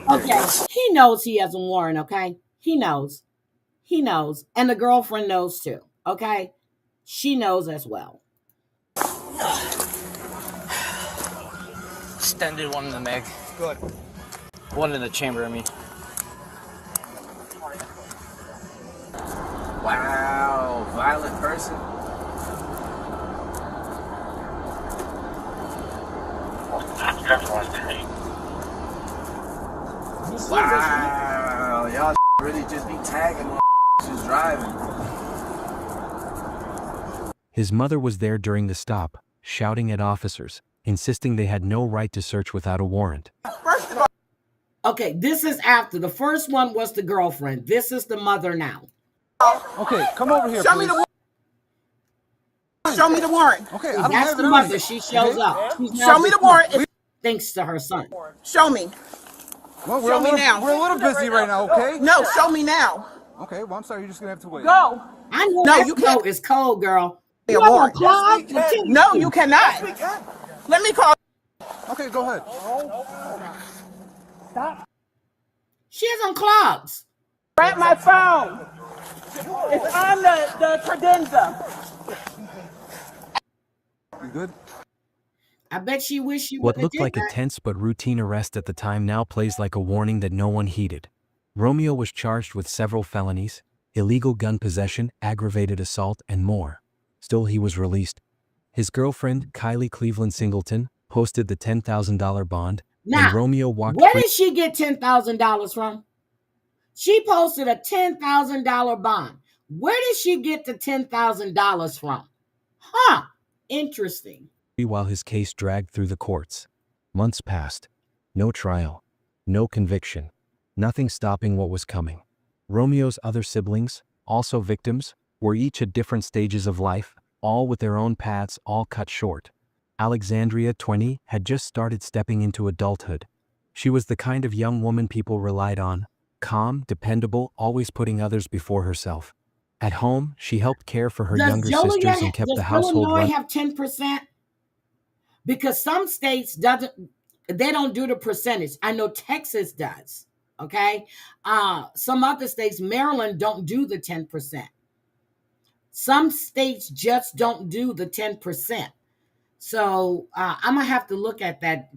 Okay, he knows he has a warrant, okay? He knows. He knows. And the girlfriend knows too, okay? She knows as well. Extended one in the mag. Good. One in the chamber, I mean. Wow, violent person. Wow, y'all really just be tagging while just driving. His mother was there during the stop, shouting at officers, insisting they had no right to search without a warrant. Okay, this is after. The first one was the girlfriend. This is the mother now. Okay, come over here, Show me the warrant. Show me the warrant. Okay, that's the mother. She shows up. Show me the warrant. Thanks to her son. Show me. Well, Show me now. We're a little busy right now, okay? No, show me now. Okay, well, I'm sorry. You're just going to have to wait. Go. I know. No, you can't. It's cold, girl. A warrant. No, you cannot. Let me call. Okay, go ahead. Stop. She has on clogs. Grab my phone. It's on the credenza. You good? I bet she wish she What would have looked did like that. a tense but routine arrest at the time now plays like a warning that no one heeded. Romeo was charged with several felonies, illegal gun possession, aggravated assault, and more. Still, he was released. His girlfriend, Kylie Cleveland Singleton, posted the $10,000 bond, and Romeo walked Where free. did she get $10,000 from? She posted a $10,000 bond. Where did she get the $10,000 from? Huh. Interesting. While his case dragged through the courts. Months passed. No trial. No conviction. Nothing stopping what was coming. Romeo's other siblings, also victims, were each at different stages of life, all with their own paths, all cut short. Alexandria, 20, had just started stepping into adulthood. She was the kind of young woman people relied on, calm, dependable, always putting others before herself. At home, she helped care for her younger sisters and kept the household Illinois running. have 10%? Because some states they don't do the percentage. I know Texas does. Okay. Some other states, Maryland, don't do the 10%. Some states just don't do the 10%. So I'm gonna have to look at that,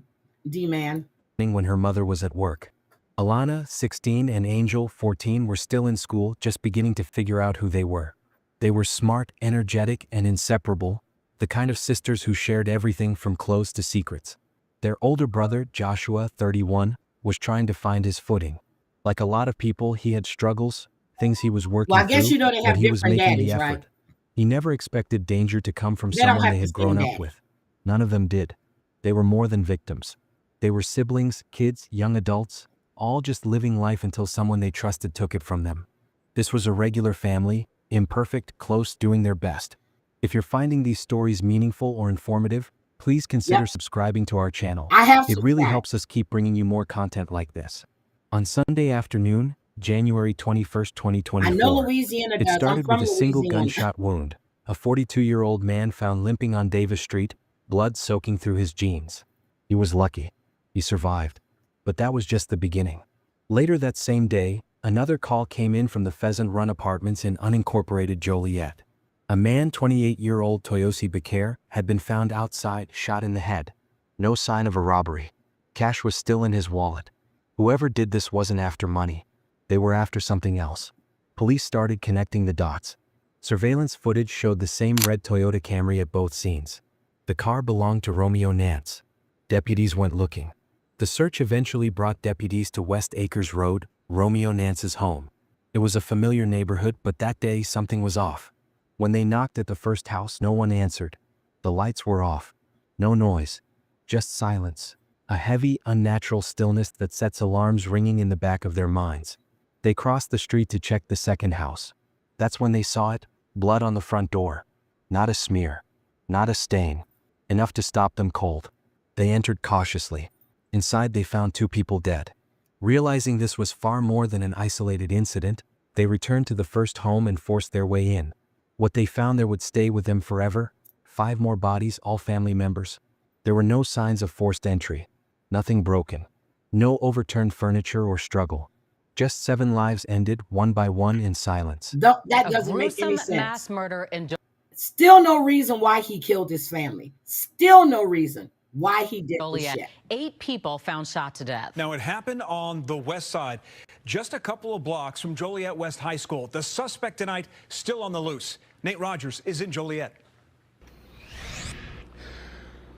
D-Man. When her mother was at work. Alana, 16, and Angel, 14, were still in school, just beginning to figure out who they were. They were smart, energetic, and inseparable, the kind of sisters who shared everything from clothes to secrets. Their older brother, Joshua, 31, was trying to find his footing. Like a lot of people, he had struggles, things he was working Well, I guess through, you know they have but he was different making daddies, the effort. right? He never expected danger to come from They don't someone have they the had same grown up dad. with. None of them did. They were more than victims. They were siblings, kids, young adults, all just living life until someone they trusted took it from them. This was a regular family, imperfect, close, doing their best. If you're finding these stories meaningful or informative, please consider subscribing to our channel. I have It really subscribed. helps us keep bringing you more content like this. On Sunday afternoon, January 21st, 2024, I know Louisiana it does. I'm started from with a single Louisiana. gunshot wound. A 42-year-old man found limping on Davis Street, blood soaking through his jeans. He was lucky. He survived. But that was just the beginning. Later that same day, another call came in from the Pheasant Run Apartments in unincorporated Joliet. A man, 28-year-old Toyosi Bakare, had been found outside, shot in the head. No sign of a robbery. Cash was still in his wallet. Whoever did this wasn't after money. They were after something else. Police started connecting the dots. Surveillance footage showed the same red Toyota Camry at both scenes. The car belonged to Romeo Nance. Deputies went looking. The search eventually brought deputies to West Acres Road, Romeo Nance's home. It was a familiar neighborhood, but that day something was off. When they knocked at the first house, no one answered. The lights were off. No noise. Just silence. A heavy, unnatural stillness that sets alarms ringing in the back of their minds. They crossed the street to check the second house. That's when they saw it, blood on the front door. Not a smear. Not a stain. Enough to stop them cold. They entered cautiously. Inside they found 2 people dead. Realizing this was far more than an isolated incident, they returned to the first home and forced their way in. What they found there would stay with them forever. 5 more bodies, all family members. There were no signs of forced entry. Nothing broken. No overturned furniture or struggle. Just 7 lives ended one by one in silence. That doesn't make any sense. Mass murder in Still no reason why he killed his family. Still no reason why he did this shit. 8 people found shot to death. Now, it happened on the west side, just a couple of blocks from Joliet West High School. The suspect tonight still on the loose. Nate Rogers is in Joliet.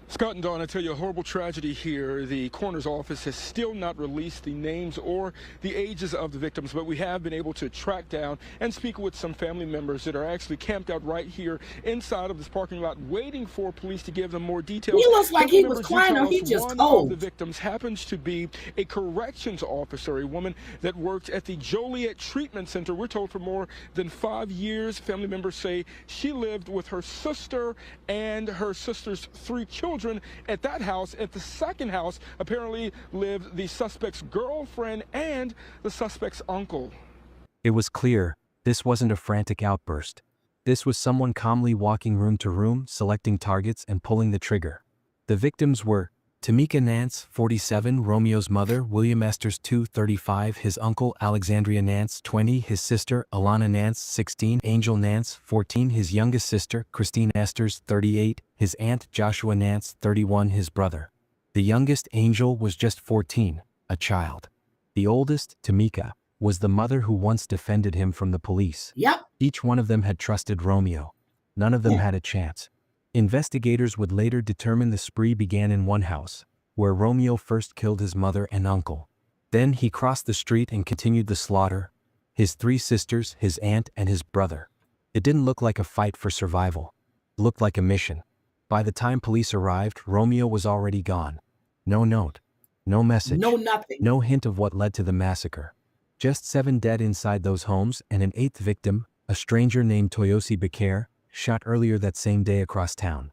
Scott and Dawn, I tell you, a horrible tragedy here. The coroner's office has still not released the names or the ages of the victims, but we have been able to track down and speak with some family members that are actually camped out right here inside of this parking lot, waiting for police to give them more details. He looks like he was crying, or he just cold. One of the victims happens to be a corrections officer, a woman that worked at the Joliet Treatment Center. We're told for more than 5 years. Family members say she lived with her sister and her sister's 3 children at that house. At the second house, apparently lived the suspect's girlfriend and the suspect's uncle. It was clear, this wasn't a frantic outburst. This was someone calmly walking room to room, selecting targets and pulling the trigger. The victims were Tamika Nance, 47, Romeo's mother, William Esters, 35, his uncle Alexandria Nance, 20, his sister Alana Nance, 16, Angel Nance, 14, his youngest sister Christine Esters, 38, his aunt Joshua Nance, 31, his brother. The youngest, Angel, was just 14, a child. The oldest, Tamika, was the mother who once defended him from the police. Yep. Each one of them had trusted Romeo. None of them had a chance. Investigators would later determine the spree began in one house, where Romeo first killed his mother and uncle. Then he crossed the street and continued the slaughter. His 3 sisters, his aunt, and his brother. It didn't look like a fight for survival. It looked like a mission. By the time police arrived, Romeo was already gone. No note. No message. No nothing. No hint of what led to the massacre. Just 7 dead inside those homes, and an 8th victim, a stranger named Toyosi Bakare, shot earlier that same day across town.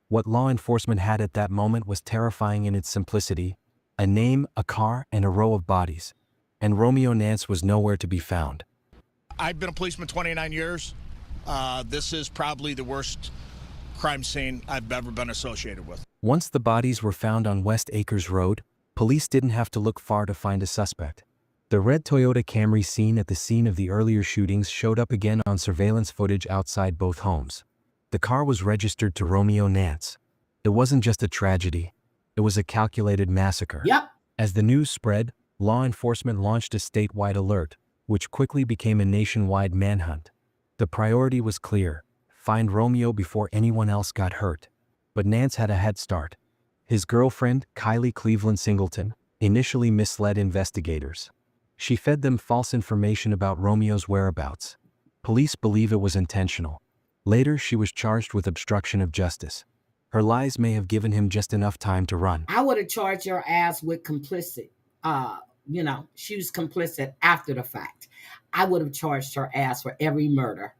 What law enforcement had at that moment was terrifying in its simplicity: a name, a car, and a row of bodies. And Romeo Nance was nowhere to be found. I've been a policeman 29 years. This is probably the worst crime scene I've ever been associated with. Once the bodies were found on West Acres Road, police didn't have to look far to find a suspect. The red Toyota Camry seen at the scene of the earlier shootings showed up again on surveillance footage outside both homes. The car was registered to Romeo Nance. It wasn't just a tragedy. It was a calculated massacre. Yep. As the news spread, law enforcement launched a statewide alert, which quickly became a nationwide manhunt. The priority was clear: find Romeo before anyone else got hurt. But Nance had a head start. His girlfriend, Kylie Cleveland Singleton, initially misled investigators. She fed them false information about Romeo's whereabouts. Police believe it was intentional. Later, she was charged with obstruction of justice. Her lies may have given him just enough time to run. I would have charged her ass with complicit. She was complicit after the fact. I would have charged her ass for every murder.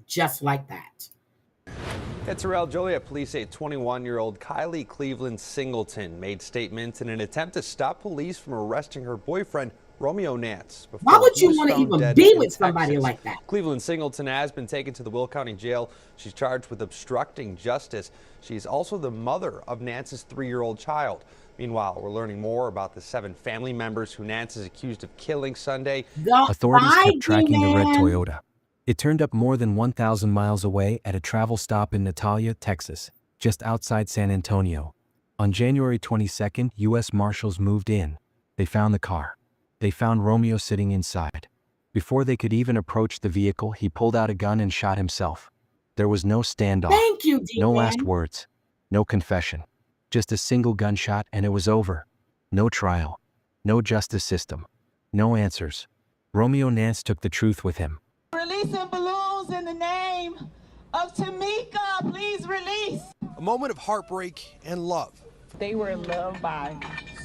Just like that. At Terrell, Joliet police say 21-year-old Kylie Cleveland Singleton made statements in an attempt to stop police from arresting her boyfriend, Romeo Nance. Why would you want to even be with somebody like that? Cleveland Singleton has been taken to the Will County Jail. She's charged with obstructing justice. She's also the mother of Nance's 3-year-old child. Meanwhile, we're learning more about the 7 family members who Nance is accused of killing Sunday. Authorities kept tracking the red Toyota. It turned up more than 1,000 miles away at a travel stop in Natalia, Texas, just outside San Antonio. On January 22nd, U.S. Marshals moved in. They found the car. They found Romeo sitting inside. Before they could even approach the vehicle, he pulled out a gun and shot himself. There was no standoff. Thank you, D-Man. No last words. No confession. Just a single gunshot and it was over. No trial. No justice system. No answers. Romeo Nance took the truth with him. Releasing balloons in the name of Tamika. Please release. A moment of heartbreak and love. They were loved by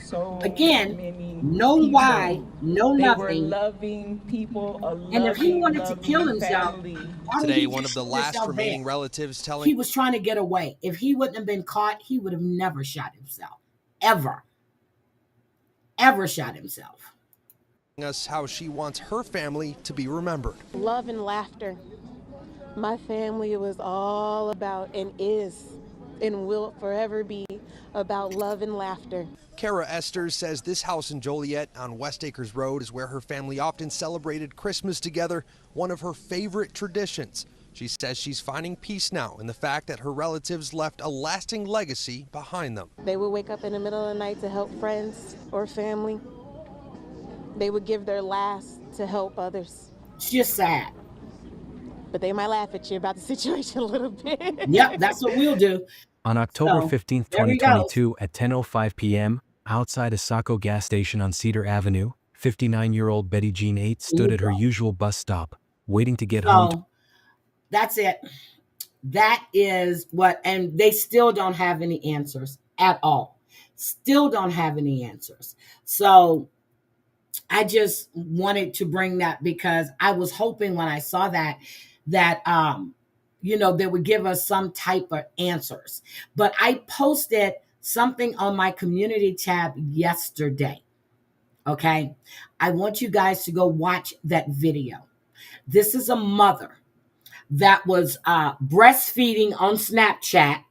so Again, many no people. why, no They were nothing. loving people, And if he wanted to kill himself, family. why did Today, he one just of the shoot last himself remaining dead? relatives telling He was trying to get away. If he wouldn't have been caught, he would have never shot himself. Ever shot himself. us how she wants her family to be remembered. Love and laughter. My family was all about, and is, and will forever be about love and laughter. Kara Esters says this house in Joliet on West Acres Road is where her family often celebrated Christmas together, one of her favorite traditions. She says she's finding peace now in the fact that her relatives left a lasting legacy behind them. They would wake up in the middle of the night to help friends or family. They would give their last to help others. It's just sad. But they might laugh at you about the situation a little bit. Yep, that's what we'll do. On October So, 15th, there we 2022 at 10:05 p.m., outside a Saco gas station on Cedar Avenue, 59-year-old Betty Jean 8 stood at her usual bus stop, waiting to get home. So that's it. That is what, and they still don't have any answers at all. Still don't have any answers. So I just wanted to bring that because I was hoping when I saw that they would give us some type of answers. But I posted something on my community tab yesterday. Okay. I want you guys to go watch that video. This is a mother that was breastfeeding on Snapchat,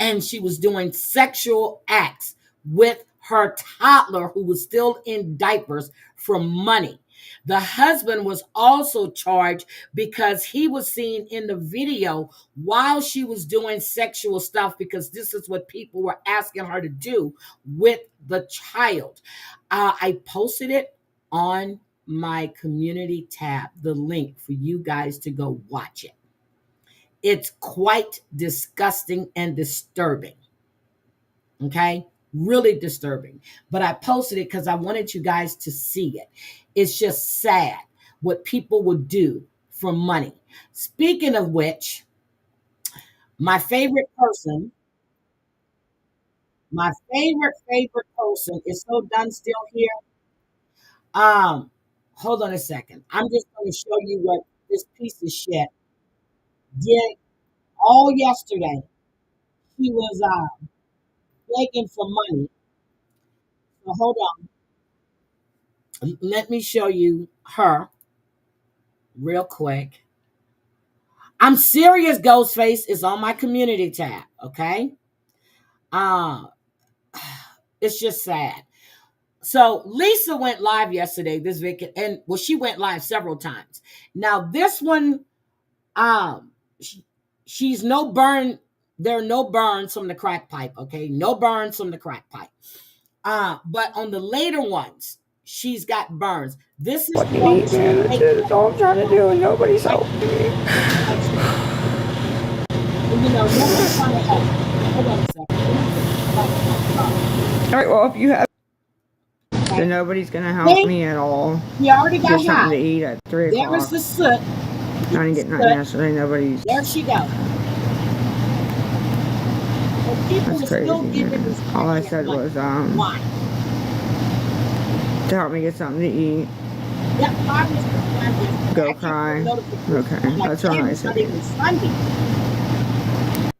and she was doing sexual acts with her toddler who was still in diapers for money. The husband was also charged because he was seen in the video while she was doing sexual stuff, because this is what people were asking her to do with the child. I posted it on my community tab, the link for you guys to go watch it. It's quite disgusting and disturbing. Okay? Really disturbing. But I posted it because I wanted you guys to see it. It's just sad what people would do for money. Speaking of which, my favorite person is so done still here. Hold on a second. I'm just going to show you what this piece of shit did all yesterday. She was begging for money. So hold on. Let me show you her real quick. I'm serious, Ghostface is on my community tab, okay? It's just sad. So Lisa went live yesterday, this weekend, and she went live several times. Now this one, she's no burn. There are no burns from the crack pipe, okay? No burns from the crack pipe. But on the later ones, she's got burns. This is what you need, man. That's all I'm trying to do, and nobody's helping me. Nobody's trying to help. Hold on a second. All right, well, if you have, then nobody's going to help me at all. He already got something high. to eat at 3 o'clock. There is the soot. I didn't get nothing yesterday. Nobody's. There she goes. That's crazy. All I said was to help me get something to eat. Go cry. Okay, that's all I said.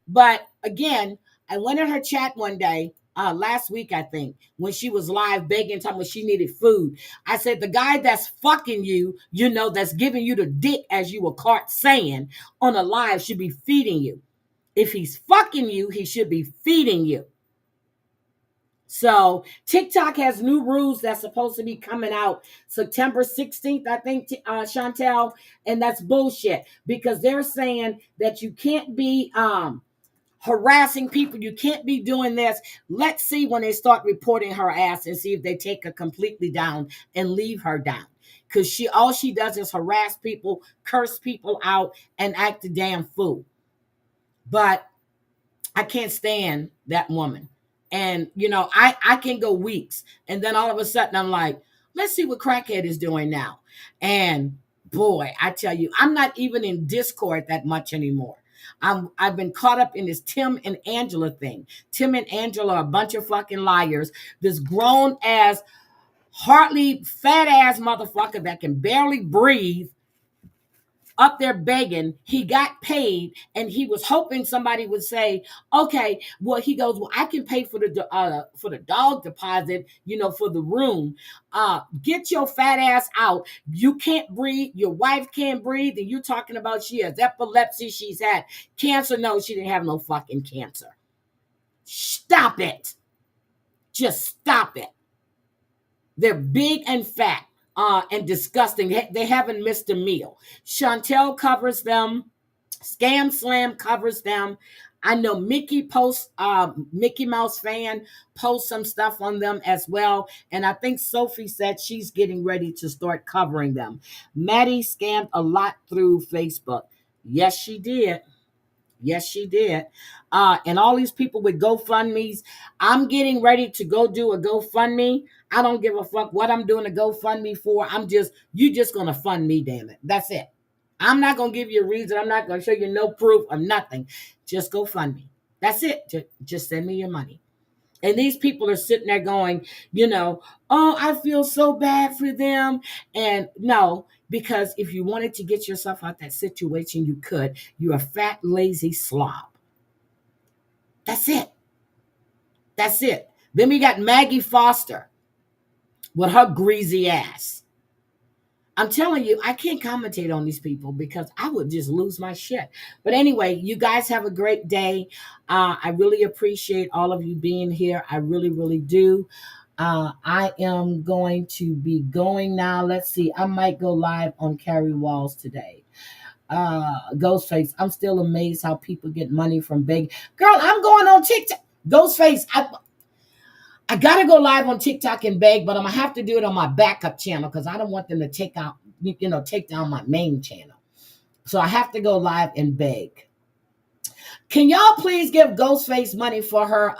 But again, I went in her chat one day, last week, I think, when she was live begging, talking about she needed food. I said, the guy that's fucking you, that's giving you the dick, as you were caught saying on a live, should be feeding you. If he's fucking you, he should be feeding you. So TikTok has new rules that's supposed to be coming out September 16th, I think, Chantel, and that's bullshit, because they're saying that you can't be harassing people. You can't be doing this. Let's see when they start reporting her ass and see if they take her completely down and leave her down. Because all she does is harass people, curse people out, and act a damn fool. But I can't stand that woman. And, I can go weeks. And then all of a sudden I'm like, let's see what crackhead is doing now. And boy, I tell you, I'm not even in Discord that much anymore. I've been caught up in this Tim and Angela thing. Tim and Angela are a bunch of fucking liars. This grown ass, hardly fat ass motherfucker that can barely breathe up there begging. He got paid, and he was hoping somebody would say, okay, well, he goes, well, I can pay for the dog deposit, for the room. Get your fat ass out. You can't breathe. Your wife can't breathe. And you're talking about she has epilepsy. She's had cancer. No, she didn't have no fucking cancer. Stop it. Just stop it. They're big and fat. And disgusting. They haven't missed a meal. Chantel covers them. Scam Slam covers them. I know Mickey Mouse fan posts some stuff on them as well. And I think Sophie said she's getting ready to start covering them. Maddie scammed a lot through Facebook. Yes, she did. Yes, she did. And all these people with GoFundMe's, I'm getting ready to go do a GoFundMe. I don't give a fuck what I'm doing a GoFundMe for. You just going to fund me, damn it. That's it. I'm not going to give you a reason. I'm not going to show you no proof of nothing. Just go fund me. That's it. Just send me your money. And these people are sitting there going, oh, I feel so bad for them. And no, because if you wanted to get yourself out that situation, you could. You're a fat, lazy slob. That's it. That's it. Then we got Maggie Foster with her greasy ass. I'm telling you, I can't commentate on these people because I would just lose my shit. But anyway, you guys have a great day. I really appreciate all of you being here. I really, really do. I am going to be going now. Let's see. I might go live on Carrie Walls today. Ghostface, I'm still amazed how people get money from big. Girl, I'm going on TikTok. Ghostface, I gotta go live on TikTok and beg, but I'm gonna have to do it on my backup channel because I don't want them to take down my main channel. So I have to go live and beg. Can y'all please give Ghostface money for her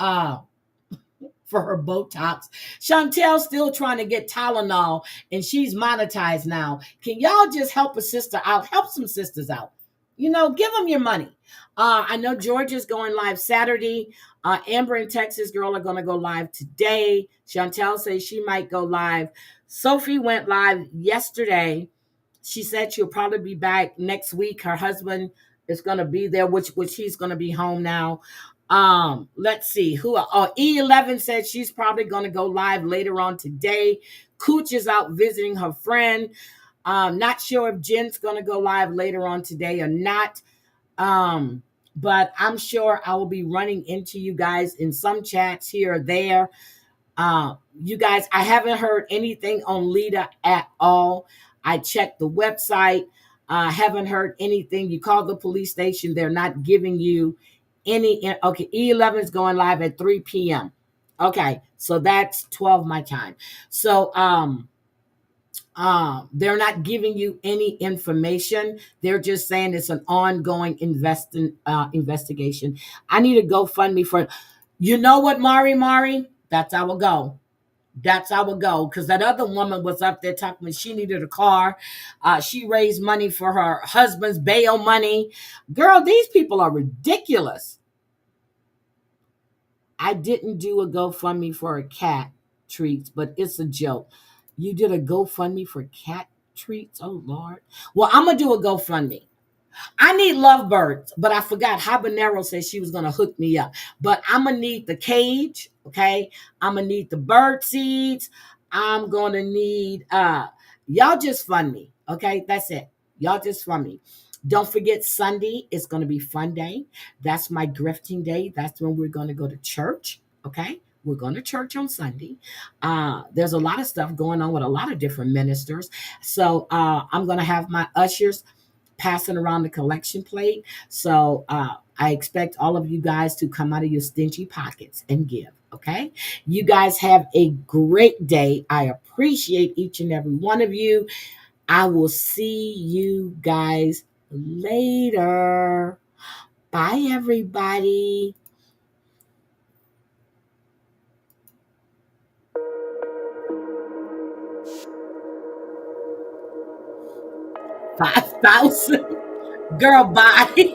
Botox? Chantel's still trying to get Tylenol and she's monetized now. Can y'all just help a sister out? Help some sisters out. Give them your money. I know Georgia's going live Saturday. Amber and Texas Girl are going to go live today. Chantel says she might go live. Sophie went live yesterday. She said she'll probably be back next week. Her husband is going to be there, which he's going to be home now. Let's see who. E11 said she's probably going to go live later on today. Cooch is out visiting her friend. Not sure if Jen's going to go live later on today or not. But I'm sure I will be running into you guys in some chats here or there. You guys, I haven't heard anything on Lita at all. I checked the website. Haven't heard anything. You call the police station. They're not giving you any. Okay, E11 is going live at 3 p.m. Okay, so that's 12 my time. So, they're not giving you any information. They're just saying it's an ongoing investigation. I need to GoFundMe for, you know what, Mari? That's how we'll go. That's how we'll go. Because that other woman was up there talking when she needed a car. She raised money for her husband's bail money. Girl, these people are ridiculous. I didn't do a GoFundMe for a cat treats, but it's a joke. You did a GoFundMe for cat treats? Oh, Lord. Well, I'm going to do a GoFundMe. I need lovebirds, but I forgot. Habanero said she was going to hook me up. But I'm going to need the cage, okay? I'm going to need the bird seeds. I'm going to need, y'all just fund me, okay? That's it. Y'all just fund me. Don't forget Sunday is going to be fun day. That's my grifting day. That's when we're going to go to church, okay? We're going to church on Sunday. There's a lot of stuff going on with a lot of different ministers. So I'm going to have my ushers passing around the collection plate. So I expect all of you guys to come out of your stingy pockets and give, okay? You guys have a great day. I appreciate each and every one of you. I will see you guys later. Bye, everybody. 5,000. Girl, bye.